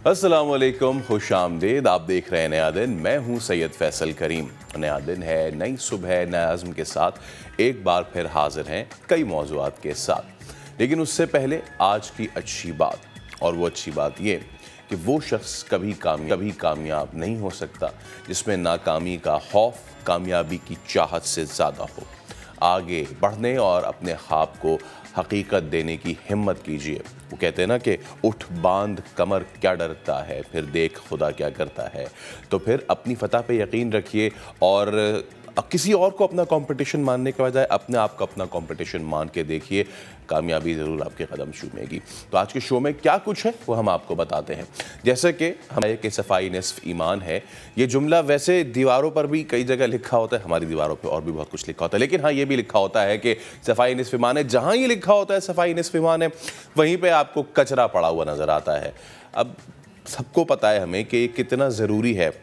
अस्सलामुअलैकुम, खुश आमदीद। आप देख रहे हैं नया दिन। मैं हूं सैयद फैसल करीम। नया दिन है, नई सुबह, नया आज़म के साथ एक बार फिर हाजिर हैं कई मौज़ूआत के साथ। लेकिन उससे पहले आज की अच्छी बात, और वो अच्छी बात ये कि वो शख्स कभी कामयाब नहीं हो सकता जिसमें नाकामी का खौफ कामयाबी की चाहत से ज़्यादा हो। आगे बढ़ने और अपने ख्वाब को हकीकत देने की हिम्मत कीजिए। वो कहते हैं ना कि उठ बांध कमर क्या डरता है, फिर देख खुदा क्या करता है। तो फिर अपनी फतह पे यकीन रखिए और किसी और को अपना कंपटीशन मानने के बजाय अपने आप को अपना कंपटीशन मान के देखिए, कामयाबी ज़रूर आपके कदम चूमेगी। तो आज के शो में क्या कुछ है वो हम आपको बताते हैं। जैसे कि हमारे के सफाई निस्फ ईमान है, ये जुमला वैसे दीवारों पर भी कई जगह लिखा होता है, हमारी दीवारों पे और भी बहुत कुछ लिखा होता है, लेकिन हाँ ये भी लिखा होता है कि सफाई निस्फ ईमान है। जहाँ ये लिखा होता है सफाई निस्फ ईमान है, वहीं पर आपको कचरा पड़ा हुआ नज़र आता है। अब सबको पता है हमें कि कितना ज़रूरी है,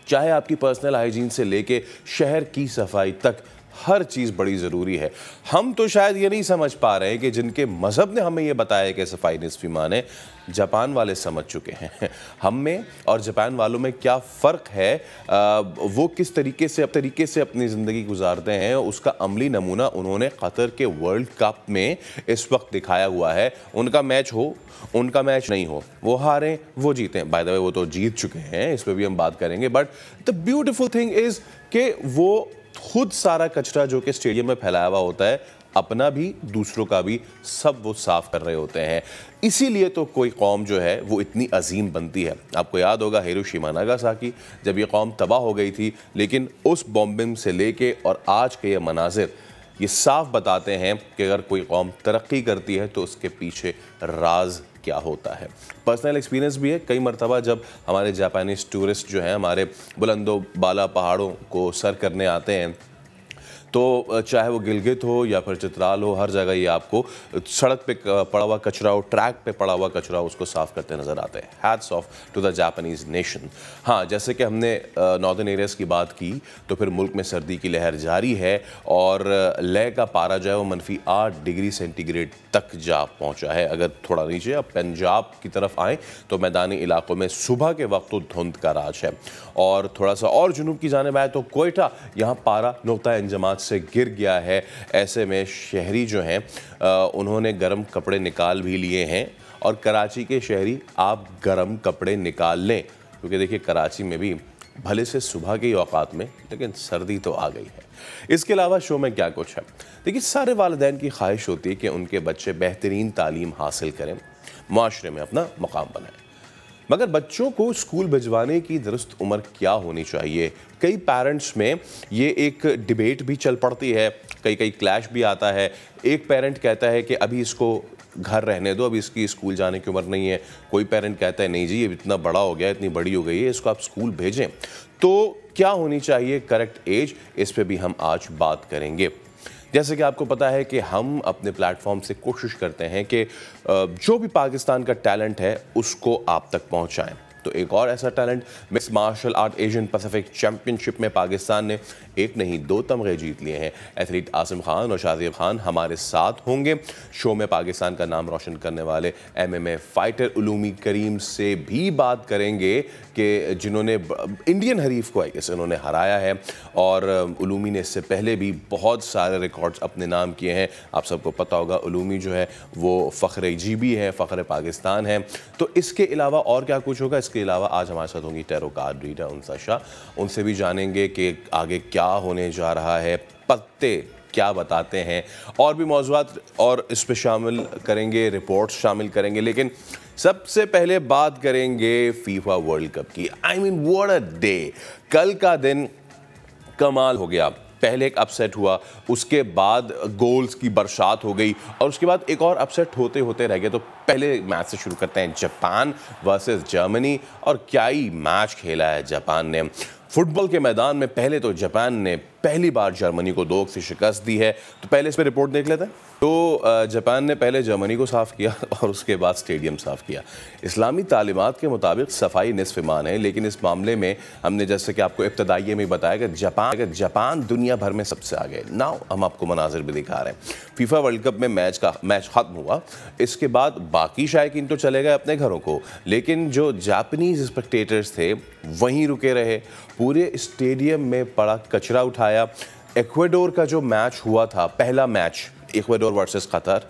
चाहे आपकी पर्सनल हाइजीन से लेके शहर की सफाई तक हर चीज़ बड़ी ज़रूरी है। हम तो शायद ये नहीं समझ पा रहे हैं कि जिनके मज़हब ने हमें ये बताया कि सफाई निस्फ ईमान है, जापान वाले समझ चुके हैं। हम में और जापान वालों में क्या फ़र्क है, वो किस तरीके से अपनी ज़िंदगी गुजारते हैं, उसका अमली नमूना उन्होंने कतर के वर्ल्ड कप में इस वक्त दिखाया हुआ है। उनका मैच हो, उनका मैच नहीं हो, वो हारें वो जीतें। बाय द वे वो तो जीत चुके हैं, इस पर भी हम बात करेंगे। But the beautiful thing is कि वो खुद सारा कचरा जो कि स्टेडियम में फैलाया हुआ होता है, अपना भी दूसरों का भी, सब वो साफ कर रहे होते हैं। इसीलिए तो कोई कौम जो है वो इतनी अजीम बनती है। आपको याद होगा हिरोशिमा नागासाकी, जब ये कौम तबाह हो गई थी, लेकिन उस बॉम्बिंग से लेके और आज के ये मनाजिर ये साफ बताते हैं कि अगर कोई कौम तरक्की करती है तो उसके पीछे राज क्या होता है। पर्सनल एक्सपीरियंस भी है, कई मरतबा जब हमारे जापानीज़ टूरिस्ट जो हैं हमारे बुलंदो बाला पहाड़ों को सर करने आते हैं, तो चाहे वो गिलगित हो या फिर चित्राल हो, हर जगह ये आपको सड़क पे पड़ा हुआ कचरा हो, ट्रैक पे पड़ा हुआ कचरा हो, उसको साफ़ करते नज़र आते हैं। Hats off to the Japanese nation. हाँ, जैसे कि हमने नॉर्दर्न एरियाज़ की बात की, तो फिर मुल्क में सर्दी की लहर जारी है और लेह का पारा जो है वो -8 डिग्री सेंटीग्रेड तक जा पहुँचा है। अगर थोड़ा नीचे अब पंजाब की तरफ आएँ तो मैदानी इलाकों में सुबह के वक्त तो धुंध का राज है, और थोड़ा सा और जुनूब की जानिब आए तो कोयटा, यहाँ पारा नुक्ता इंजमात से गिर गया है। ऐसे में शहरी जो हैं उन्होंने गर्म कपड़े निकाल भी लिए हैं, और कराची के शहरी आप गर्म कपड़े निकाल लें, क्योंकि देखिए कराची में भी भले से सुबह के औकात में, लेकिन सर्दी तो आ गई है। इसके अलावा शो में क्या कुछ है, देखिए सारे वालिदैन की ख्वाहिश होती है कि उनके बच्चे बेहतरीन तालीम हासिल करें, माशरे में अपना मकाम बनाएं। मगर बच्चों को स्कूल भिजवाने की दुरुस्त उम्र क्या होनी चाहिए, कई पेरेंट्स में ये एक डिबेट भी चल पड़ती है, कई क्लैश भी आता है। एक पेरेंट कहता है कि अभी इसको घर रहने दो, अभी इसकी स्कूल जाने की उम्र नहीं है। कोई पेरेंट कहता है नहीं जी, ये इतना बड़ा हो गया, इतनी बड़ी हो गई है, इसको आप स्कूल भेजें। तो क्या होनी चाहिए करेक्ट एज, इस पे भी हम आज बात करेंगे। जैसे कि आपको पता है कि हम अपने प्लेटफॉर्म से कोशिश करते हैं कि जो भी पाकिस्तान का टैलेंट है उसको आप तक पहुंचाएं। तो एक और ऐसा talent, mixed martial art Asian Pacific championship में पाकिस्तान ने एक नहीं 2 तमगे जीत लिए हैं। एथलीट आसिम खान और शाजिब खान हमारे साथ होंगे। शो में पाकिस्तान का नाम रोशन करने वाले MMA फाइटर उलूमी करीम से भी बात करेंगे कि जिन्होंने इंडियन हरीफ को उन्होंने हराया है, और उलूमी ने इससे पहले भी बहुत सारे रिकॉर्ड्स अपने नाम किए हैं। आप सबको पता होगा उलूमी जो है वो फ़ख्र GB है, फ़ख्र पाकिस्तान है। तो इसके अलावा और क्या कुछ होगा, इसके अलावा आज हमारे साथ होंगी टैरो कार्ड रीडर उनसा शाह। उनसे भी जानेंगे कि आगे क्या होने जा रहा है, पत्ते क्या बताते हैं, और भी मौज़ूआत और इस पर शामिल करेंगे, रिपोर्ट्स शामिल करेंगे। लेकिन सबसे पहले बात करेंगे फीफा वर्ल्ड कप की। I mean what a day, कल का दिन कमाल हो गया। पहले एक अपसेट हुआ, उसके बाद गोल्स की बरसात हो गई, और उसके बाद एक और अपसेट होते होते रह गए। तो पहले मैच से शुरू करते हैं, जापान वर्सेस जर्मनी, और क्या ही मैच खेला है जापान ने। फुटबॉल के मैदान में पहले तो जापान ने पहली बार जर्मनी को 2 से शिकस्त दी है। तो पहले इस पर रिपोर्ट देख लेते हैं। तो जापान ने पहले जर्मनी को साफ़ किया और उसके बाद स्टेडियम साफ़ किया। इस्लामी तालीमात के मुताबिक सफाई निस्फ़ ईमान है, लेकिन इस मामले में हमने जैसे कि आपको इब्तदाइये में बताया कि जापान दुनिया भर में सबसे आगे। नाउ हम आपको मनाजिर भी दिखा रहे हैं। फीफा वर्ल्ड कप में मैच ख़त्म हुआ, इसके बाद बाकी शायकीन तो चले गए अपने घरों को, लेकिन जो जापानीज़ स्पेक्टेटर्स थे वहीं रुके रहे। पूरे स्टेडियम में पड़ा कचरा उठाया। इक्वाडोर का जो मैच हुआ था, पहला मैच इक्वाडोर वर्सेस कतर,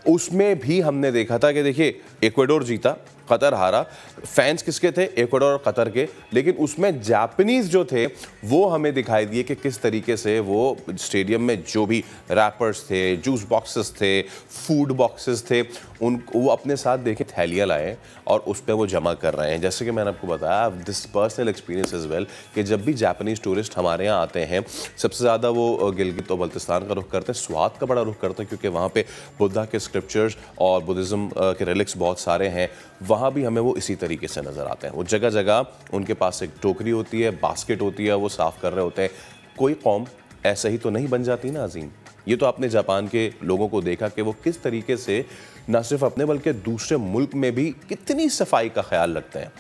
उसमें भी हमने देखा था कि देखिए इक्वाडोर जीता, कतर हारा। फैंस किसके थे? इक्वाडोर और कतर के। लेकिन उसमें जापानीज़ जो थे वो हमें दिखाई दिए कि किस तरीके से वो स्टेडियम में जो भी रैपर्स थे, जूस बॉक्सेस थे, फूड बॉक्सेस थे, वो अपने साथ देखे थैलियाँ लाए और उस पर वो जमा कर रहे हैं। जैसे कि मैंने आपको बताया, this personal experience is well, कि जब भी जापानीज़ टूरिस्ट हमारे यहाँ आते हैं सबसे ज़्यादा वो गिलगित और बल्तिस्तान का रुख करते हैं, स्वात का बड़ा रुख करते हैं, क्योंकि वहाँ पे बुद्धा के स्क्रिप्चर्स और बुद्धिज़्म के रिलिक्स बहुत सारे हैं। वहाँ भी हमें वो इसी तरीके से नज़र आते हैं। वो जगह जगह उनके पास एक टोकरी होती है, बास्केट होती है, वो साफ़ कर रहे होते हैं। कोई कौम ऐसा ही तो नहीं बन जाती ना अजीम। ये तो आपने जापान के लोगों को देखा कि वो किस तरीके से न सिर्फ अपने बल्कि दूसरे मुल्क में भी कितनी सफाई का ख्याल रखते हैं।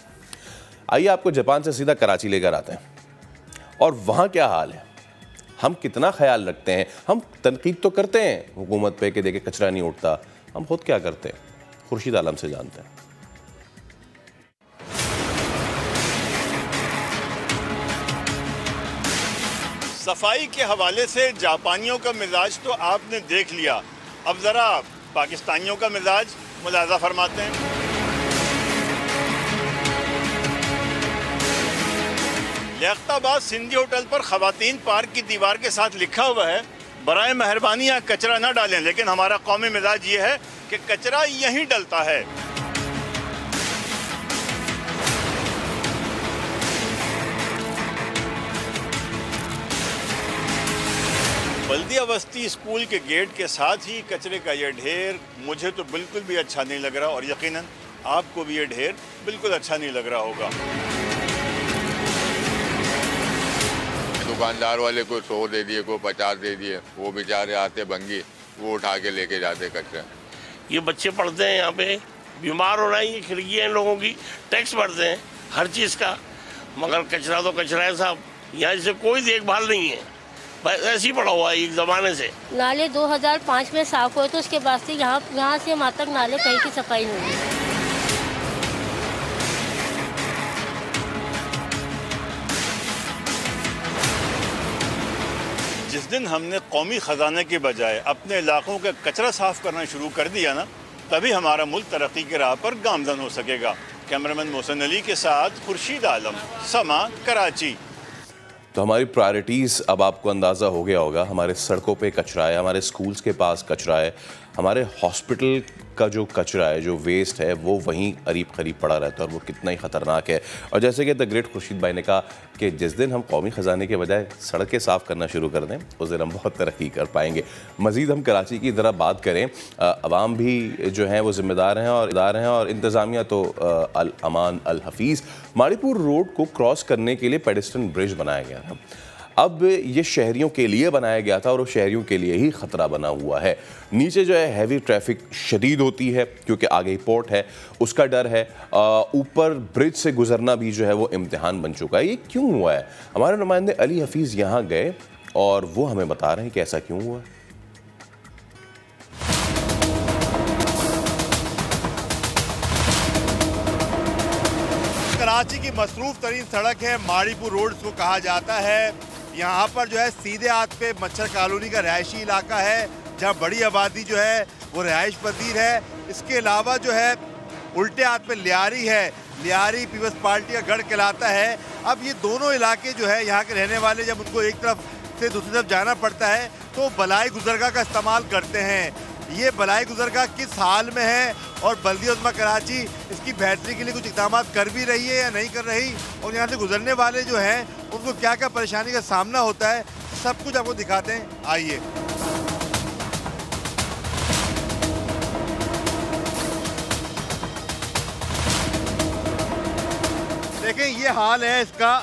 आइए आपको जापान से सीधा कराची लेकर आते हैं और वहाँ क्या हाल है, हम कितना ख्याल रखते हैं। हम तनकीद तो करते हैं हुकूमत पे कि देखे कचरा नहीं उठता, हम खुद क्या करते हैं? खुर्शीद आलम से जानते हैं। सफाई के हवाले से जापानियों का मिजाज तो आपने देख लिया, अब ज़रा पाकिस्तानियों का मिजाज मुलाजा फरमाते हैं। लियाकताबाद सिंधी होटल पर ख़वातीन पार्क की दीवार के साथ लिखा हुआ है, बराए मेहरबानी यहाँ कचरा ना डालें, लेकिन हमारा कौमी मिजाज ये है कि कचरा यहीं डलता है। बल्दिया बस्ती स्कूल के गेट के साथ ही कचरे का ये ढेर मुझे तो बिल्कुल भी अच्छा नहीं लग रहा, और यकीनन आपको भी ये ढेर बिल्कुल अच्छा नहीं लग रहा होगा। दुकानदार वाले को 100 दे दिए, को 50 दे दिए, वो बेचारे आते भंगी, वो उठा के लेके जाते कचरा। ये बच्चे पढ़ते हैं यहाँ पे, बीमार हो रहे हैं, ये खिड़कियाँ लोगों की, टैक्स भरते हैं हर चीज़ का, मगर कचरा तो कचरा है साहब, यहाँ इसे कोई देखभाल नहीं है, ऐसे ही पड़ा हुआ है एक ज़माने से। नाले 2005 में साफ हुए तो उसके बाद से यहाँ से वहाँ तक नाले कहीं की सफाई नहीं हुई। जिस दिन हमने कौमी ख़जाने के बजाय अपने इलाकों का कचरा साफ करना शुरू कर दिया ना, तभी हमारा मुल्क तरक्की की राह पर गामजन हो सकेगा। कैमरामैन मोहसिन अली के साथ खुर्शीद आलम, समा, कराची। तो हमारी प्रायोरिटीज़ अब आपको अंदाज़ा हो गया होगा। हमारे सड़कों पे कचरा है, हमारे स्कूल्स के पास कचरा है, हमारे हॉस्पिटल का जो कचरा है, जो वेस्ट है, वो वहीं करीब करीब पड़ा रहता है और वो कितना ही ख़तरनाक है। और जैसे कि द ग्रेट खुर्शीद भाई ने कहा कि जिस दिन हम कौमी ख़जाने के बजाय सड़कें साफ़ करना शुरू कर दें, उस दिन हम बहुत तरक्की कर पाएंगे। मज़ीद हम कराची की ज़रा बात करें, अवाम भी जो हैं वो ज़िम्मेदार हैं और इंतज़ामिया तो अल अमान अल हफीज़। माड़ीपुर रोड को क्रॉस करने के लिए पेडेस्ट्रियन ब्रिज बनाया गया था। अब ये शहरियों के लिए बनाया गया था और वो शहरियों के लिए ही ख़तरा बना हुआ है। नीचे जो है हैवी ट्रैफिक शदीद होती है क्योंकि आगे ही पोर्ट है, उसका डर है। ऊपर ब्रिज से गुजरना भी जो है वो इम्तिहान बन चुका है। ये क्यों हुआ है? हमारे नुमाइंदे अली हफीज़ यहाँ गए और वो हमें बता रहे हैं कि ऐसा क्यों हुआ है। कराची की मसरूफ़ तरीन सड़क है, माड़ीपुर रोड को कहा जाता है। यहाँ पर जो है सीधे हाथ पे मच्छर कॉलोनी का रिहायशी इलाका है, जहाँ बड़ी आबादी जो है वो रिहाइश पजीर है। इसके अलावा जो है उल्टे हाथ पे लियारी है, लियारी पीपल्स पार्टी का गढ़ कहलाता है। अब ये दोनों इलाके जो है यहाँ के रहने वाले जब उनको एक तरफ से दूसरी तरफ जाना पड़ता है तो बलाई गुजरगाह का इस्तेमाल करते हैं। ये बलाई गुजरगाह किस हाल में है और बल्दिया उज़्मा कराची इसकी बेहतरी के लिए कुछ इक़दाम कर भी रही है या नहीं कर रही, और यहाँ से गुजरने वाले जो हैं उनको क्या क्या परेशानी का सामना होता है, सब कुछ आपको दिखाते हैं। आइए। देखें ये हाल है इसका,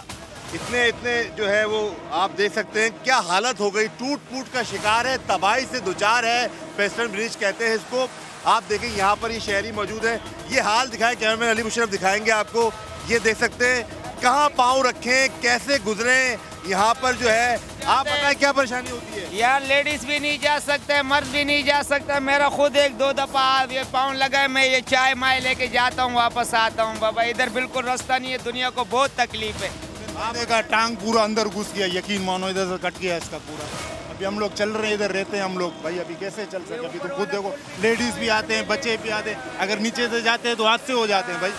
इतने इतने जो है वो आप देख सकते हैं क्या हालत हो गई, टूट फूट का शिकार है, तबाही से दुचार है। वेस्टर्न ब्रिज कहते हैं इसको। आप देखें यहाँ पर ये शहरी मौजूद है, ये हाल दिखाएं, कैमरामैन अली मुशर्रफ दिखाएंगे आपको। ये देख सकते हैं कहाँ पाँव रखें, कैसे गुजरें, यहाँ पर जो है आप बताएं क्या परेशानी होती है। यार लेडीज भी नहीं जा सकते, मर्द भी नहीं जा सकता। मेरा खुद एक दो दफा ये पाँव लगा है, मैं ये चाय माय लेके जाता हूँ, वापस आता हूँ। बाबा इधर बिल्कुल रास्ता नहीं है, दुनिया को बहुत तकलीफ है। आगे का टांग पूरा अंदर घुस गया, यकीन मानो इधर से कट गया इसका पूरा। अभी हम लोग चल रहे हैं, इधर रहते हैं हम लोग, भाई अभी कैसे चल सके। अभी तो खुद देखो लेडीज भी आते हैं, बच्चे भी आते हैं, अगर नीचे से जाते हैं तो हादसे हो जाते हैं भाई।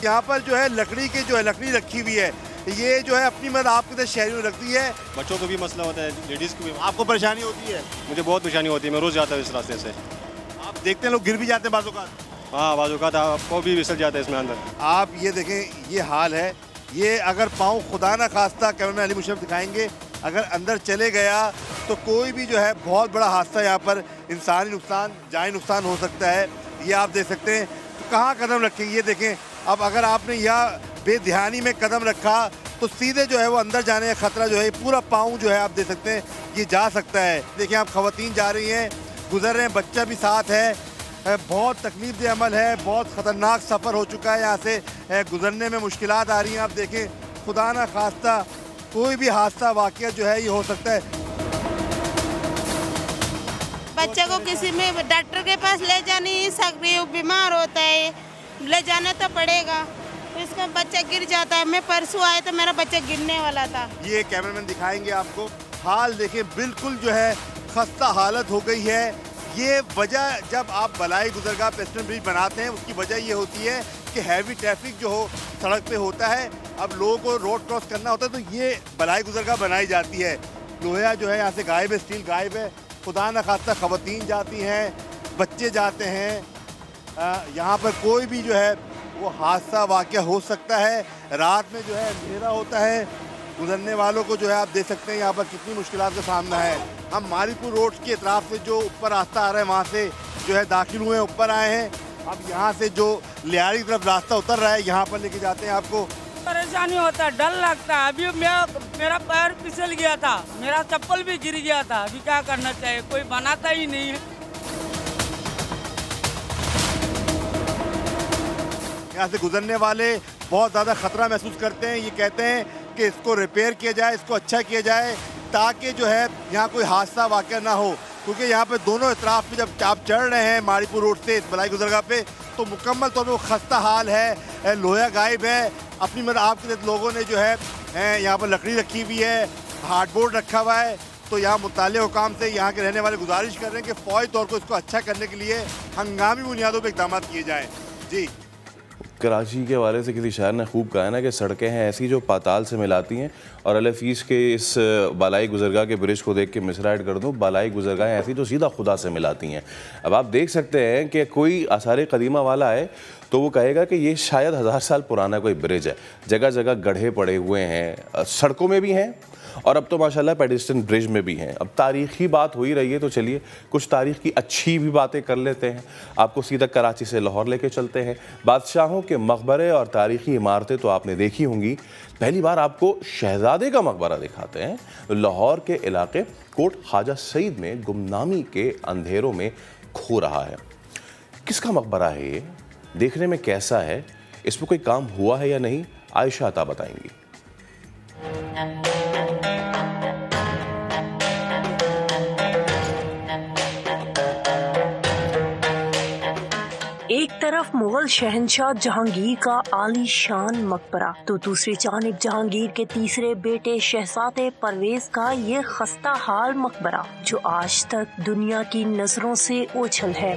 यहाँ पर जो है लकड़ी की जो है लकड़ी रखी हुई है, ये जो है अपनी मदद आपके तरह शहरी में रखती है। बच्चों को भी मसला होता है, लेडीज़ को भी। आपको परेशानी होती है? मुझे बहुत परेशानी होती है, मैं रोज़ जाता हूँ इस रास्ते से। आप देखते हैं लोग गिर भी जाते हैं बाज़ औक़ात। हाँ बाज़ औक़ात आपको भी फिसल जाता है इसमें अंदर। आप ये देखें, ये हाल है। ये अगर पाँव खुदा ना खास्ता, कैमरामैन अली मुशर्रफ दिखाएंगे, अगर अंदर चले गया तो कोई भी जो है बहुत बड़ा हादसा, यहाँ पर इंसानी नुकसान, जानी नुकसान हो सकता है। ये आप देख सकते हैं। तो कहाँ कदम रखेंगे ये देखें। अब अगर आपने यहाँ बेध्यानी में कदम रखा तो सीधे जो है वो अंदर जाने का खतरा जो है, पूरा पाँव जो है आप देख सकते हैं ये जा सकता है। देखिए आप ख़वातीन जा रही हैं, गुजर रहे हैं, बच्चा भी साथ है। बहुत तकलीफ अमल है, बहुत ख़तरनाक सफ़र हो चुका है, यहाँ से गुजरने में मुश्किलात आ रही हैं। आप देखें खुदा ना खास्ता कोई भी हादसा वाक़या जो है ये हो सकता है। बच्चे को किसी में डॉक्टर के पास ले जा नहीं सकती, बीमार होता है, ले जाना तो पड़ेगा। तो इसका बच्चा गिर जाता है। मैं परसों आया तो मेरा बच्चा गिरने वाला था। ये कैमरामैन दिखाएंगे आपको। हाल देखिए बिल्कुल जो है खस्ता हालत हो गई है। ये वजह जब आप बलाई गुजरगाह वेस्टर्न ब्रिज बनाते हैं उसकी वजह ये होती है कि हैवी ट्रैफिक जो हो सड़क पे होता है। अब लोगों को रोड क्रॉस करना होता है तो ये बलाई गुजरगाह बनाई जाती है। लोहा जो है यहाँ से गायब है, स्टील गायब है। खुदा न खास्ता ख़वातीन जाती हैं, बच्चे जाते हैं। यहाँ पर कोई भी जो है वो हादसा वाक़या हो सकता है। रात में जो है अंधेरा होता है, गुजरने वालों को जो है आप देख सकते हैं यहाँ पर कितनी मुश्किलात का सामना है। हम मारीपुर रोड के अतराफ से जो ऊपर रास्ता आ रहा है वहाँ से जो है दाखिल हुए, ऊपर आए हैं। अब यहाँ से जो लियारी की तरफ रास्ता उतर रहा है यहाँ पर लेके जाते हैं आपको। परेशानी होता है, डर लगता है। अभी मेरा पैर फिसल गया था, मेरा चप्पल भी गिर गया था। अभी क्या करना चाहिए, कोई बनाता ही नहीं है। यहाँ से गुजरने वाले बहुत ज़्यादा ख़तरा महसूस करते हैं। ये कहते हैं कि इसको रिपेयर किया जाए, इसको अच्छा किया जाए ताकि जो है यहाँ कोई हादसा वाक़या ना हो। क्योंकि यहाँ पे दोनों इतराफ पे जब आप चढ़ रहे हैं मारीपुर रोड से बलाई गुजरगाह पे तो मुकम्मल तौर पर वो खस्ता हाल है। लोहा गायब है। अपनी मतलब आपके लोगों ने जो है यहाँ पर लकड़ी रखी हुई है, हार्डबोर्ड रखा हुआ है। तो यहाँ मुताल्लिक़ हुकाम से यहाँ के रहने वाले गुजारिश कर रहे हैं कि फ़ौरी तौर पर इसको अच्छा करने के लिए हंगामी बुनियादों पर इक़दाम किए जाएँ। जी, कराची के हवाले से किसी शायर ने खूब कहा है ना कि सड़कें हैं ऐसी जो पाताल से मिलाती हैं। और अलफीस के इस बालाई गुजरगाह के ब्रिज को देख के मिसरा ऐड कर दूँ, बालाई गुजरगाह ऐसी जो सीधा खुदा से मिलाती हैं। अब आप देख सकते हैं कि कोई आसार कदीमा वाला है तो वो कहेगा कि ये शायद 1000 साल पुराना कोई ब्रिज है। जगह जगह गड्ढे पड़े हुए हैं, सड़कों में भी हैं और अब तो माशाल्लाह पेडिस्ट्रियन ब्रिज में भी हैं। अब तारीख़ी बात हो ही रही है तो चलिए कुछ तारीख़ की अच्छी भी बातें कर लेते हैं। आपको सीधा कराची से लाहौर लेके चलते हैं। बादशाहों के मकबरे और तारीख़ी इमारतें तो आपने देखी होंगी। पहली बार आपको शहज़ादे का मकबरा दिखाते हैं। लाहौर के इलाके कोट ख्वाजा सईद में गुमनामी के अंधेरों में खो रहा है। किसका मकबरा है ये, देखने में कैसा है, इस पर कोई काम हुआ है या नहीं, आयशा अता बताएंगी। एक तरफ मुगल शहंशाह जहांगीर का आलीशान मकबरा तो दूसरी जानिब जहांगीर के तीसरे बेटे शहजादे परवेज का ये खस्ता हाल मकबरा जो आज तक दुनिया की नजरों से ओझल है।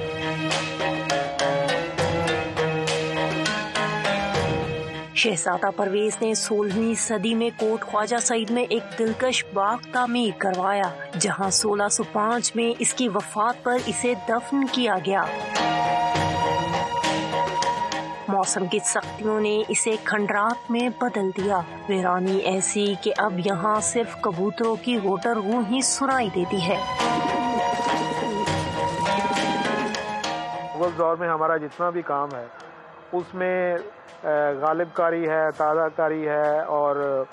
शहजादा परवेज ने 16वीं सदी में कोट ख्वाजा सईद में एक दिलकश बाग तामीर करवाया जहां 1605 में इसकी वफात पर इसे दफन किया गया। मौसम की सख्तियों ने इसे खंडरात में बदल दिया। वीरानी ऐसी कि अब यहाँ सिर्फ कबूतरों की होटर गूं ही सुनाई देती है। उस दौर में हमारा जितना भी काम है उसमें गालिबकारी है, ताज़ाकारी है और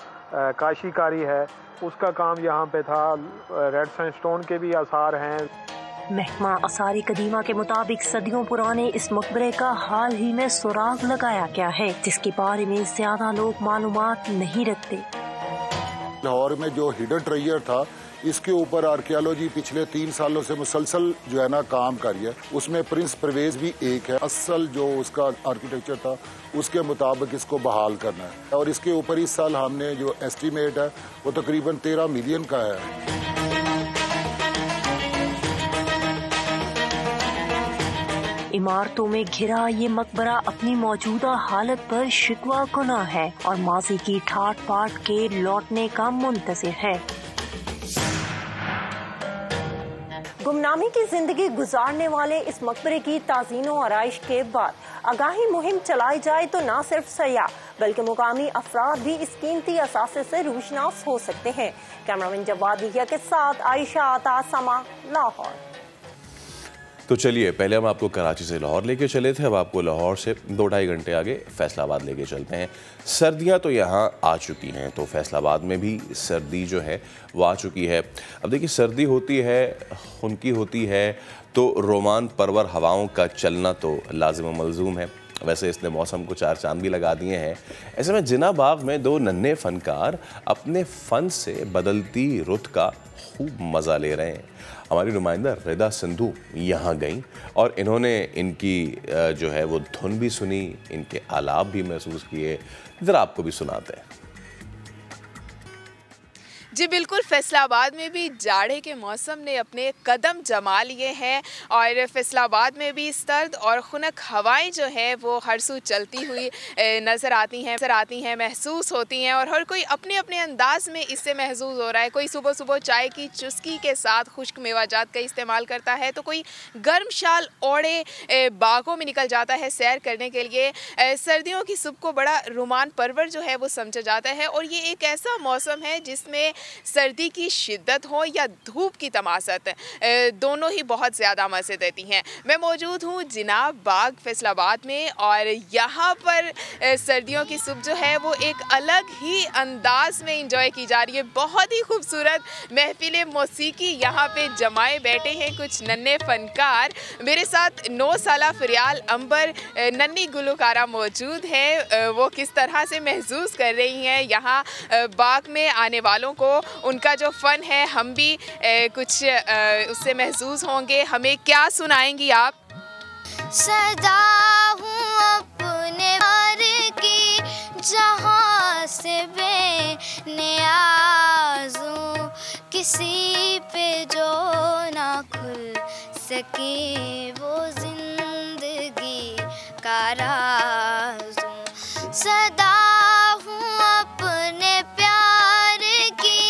काशीकारी है, उसका काम यहाँ पे था। रेड सैंडस्टोन के भी आसार हैं। महकमा आसार कदीमा के मुताबिक सदियों पुराने इस मकबरे का हाल ही में सुराग लगाया गया है, जिसके बारे में ज्यादा लोग मालूमात नहीं रखते। लाहौर में जो हिडन ट्रेजर था, इसके ऊपर आर्कियोलॉजी पिछले 3 सालों से मुसलसल जो है ना काम कर रही है। उसमें प्रिंस परवेज भी एक है। असल जो उसका आर्किटेक्चर था उसके मुताबिक इसको बहाल करना है और इसके ऊपर इस साल हमने जो एस्टीमेट है वो तकरीबन 13 मिलियन का है। इमारतों में घिरा ये मकबरा अपनी मौजूदा हालत पर शिकवा गुना है और माजी की ठाट बाट के लौटने का मुंतज़िर है। गुमनामी की जिंदगी गुजारने वाले इस मकबरे की ताज़ीनो आराइश के बाद आगाही मुहिम चलाई जाए तो न सिर्फ सयाह बल्कि मुकामी अफराद भी इस कीमती असासे से रूशनास हो सकते हैं। कैमरामैन जवाद लिया के साथ आयशा आता, समा, लाहौर। तो चलिए, पहले हम आपको कराची से लाहौर लेके चले थे, अब आपको लाहौर से 2-2.5 घंटे आगे फैसलाबाद लेके चलते हैं। सर्दियां तो यहाँ आ चुकी हैं, तो फैसलाबाद में भी सर्दी जो है वो आ चुकी है। अब देखिए, सर्दी होती है, खुनकी होती है, तो रोमान परवर हवाओं का चलना तो लाजिम व मलजूम है। वैसे इसने मौसम को 4 चांद भी लगा दिए हैं। ऐसे में जिना बाग में 2 नन्हे फनकार अपने फ़न से बदलती रुत का खूब मज़ा ले रहे हैं। हमारी नुमाइंदा रिदा सिंधु यहाँ गई और इन्होंने इनकी जो है वो धुन भी सुनी, इनके आलाप भी महसूस किए। ज़रा आपको भी सुनाते हैं। जी बिल्कुल, फैसलाबाद में भी जाड़े के मौसम ने अपने कदम जमा लिए हैं और फैसलाबाद में भी सर्द और खुनक हवाएं जो है वो हर सू चलती हुई नज़र आती हैं, महसूस होती हैं और हर कोई अपने अपने अंदाज में इससे महसूस हो रहा है। कोई सुबह सुबह चाय की चुस्की के साथ खुश्क मेवाजात का इस्तेमाल करता है, तो कोई गर्म शाल ओढ़े बागों में निकल जाता है सैर करने के लिए। सर्दियों की सुबह को बड़ा रोमान परवर जो है वो समझा जाता है और ये एक ऐसा मौसम है जिसमें सर्दी की शिद्दत हो या धूप की तमासत, दोनों ही बहुत ज़्यादा मज़े देती हैं। मैं मौजूद हूँ जिना बाग फैसलाबाद में और यहाँ पर सर्दियों की सुबह जो है वो एक अलग ही अंदाज में इंजॉय की जा रही है। बहुत ही खूबसूरत महफिल मौसीकी यहाँ पे जमाए बैठे हैं कुछ नन्हे फनकार। मेरे साथ 9 साला फरियाल अंबर नन्ही गुलकारा मौजूद हैं। वो किस तरह से महसूस कर रही हैं यहाँ बाग में आने वालों को, उनका जो फ़न है हम भी कुछ उससे महसूस होंगे। हमें क्या सुनाएंगी आप? सदा हूँ अपने प्यार की जहाँ से बेनियाज़ हूँ, किसी पे जो ना खुल सके वो जिंदगी का राज़ हूँ। सदा हूँ अपने प्यार की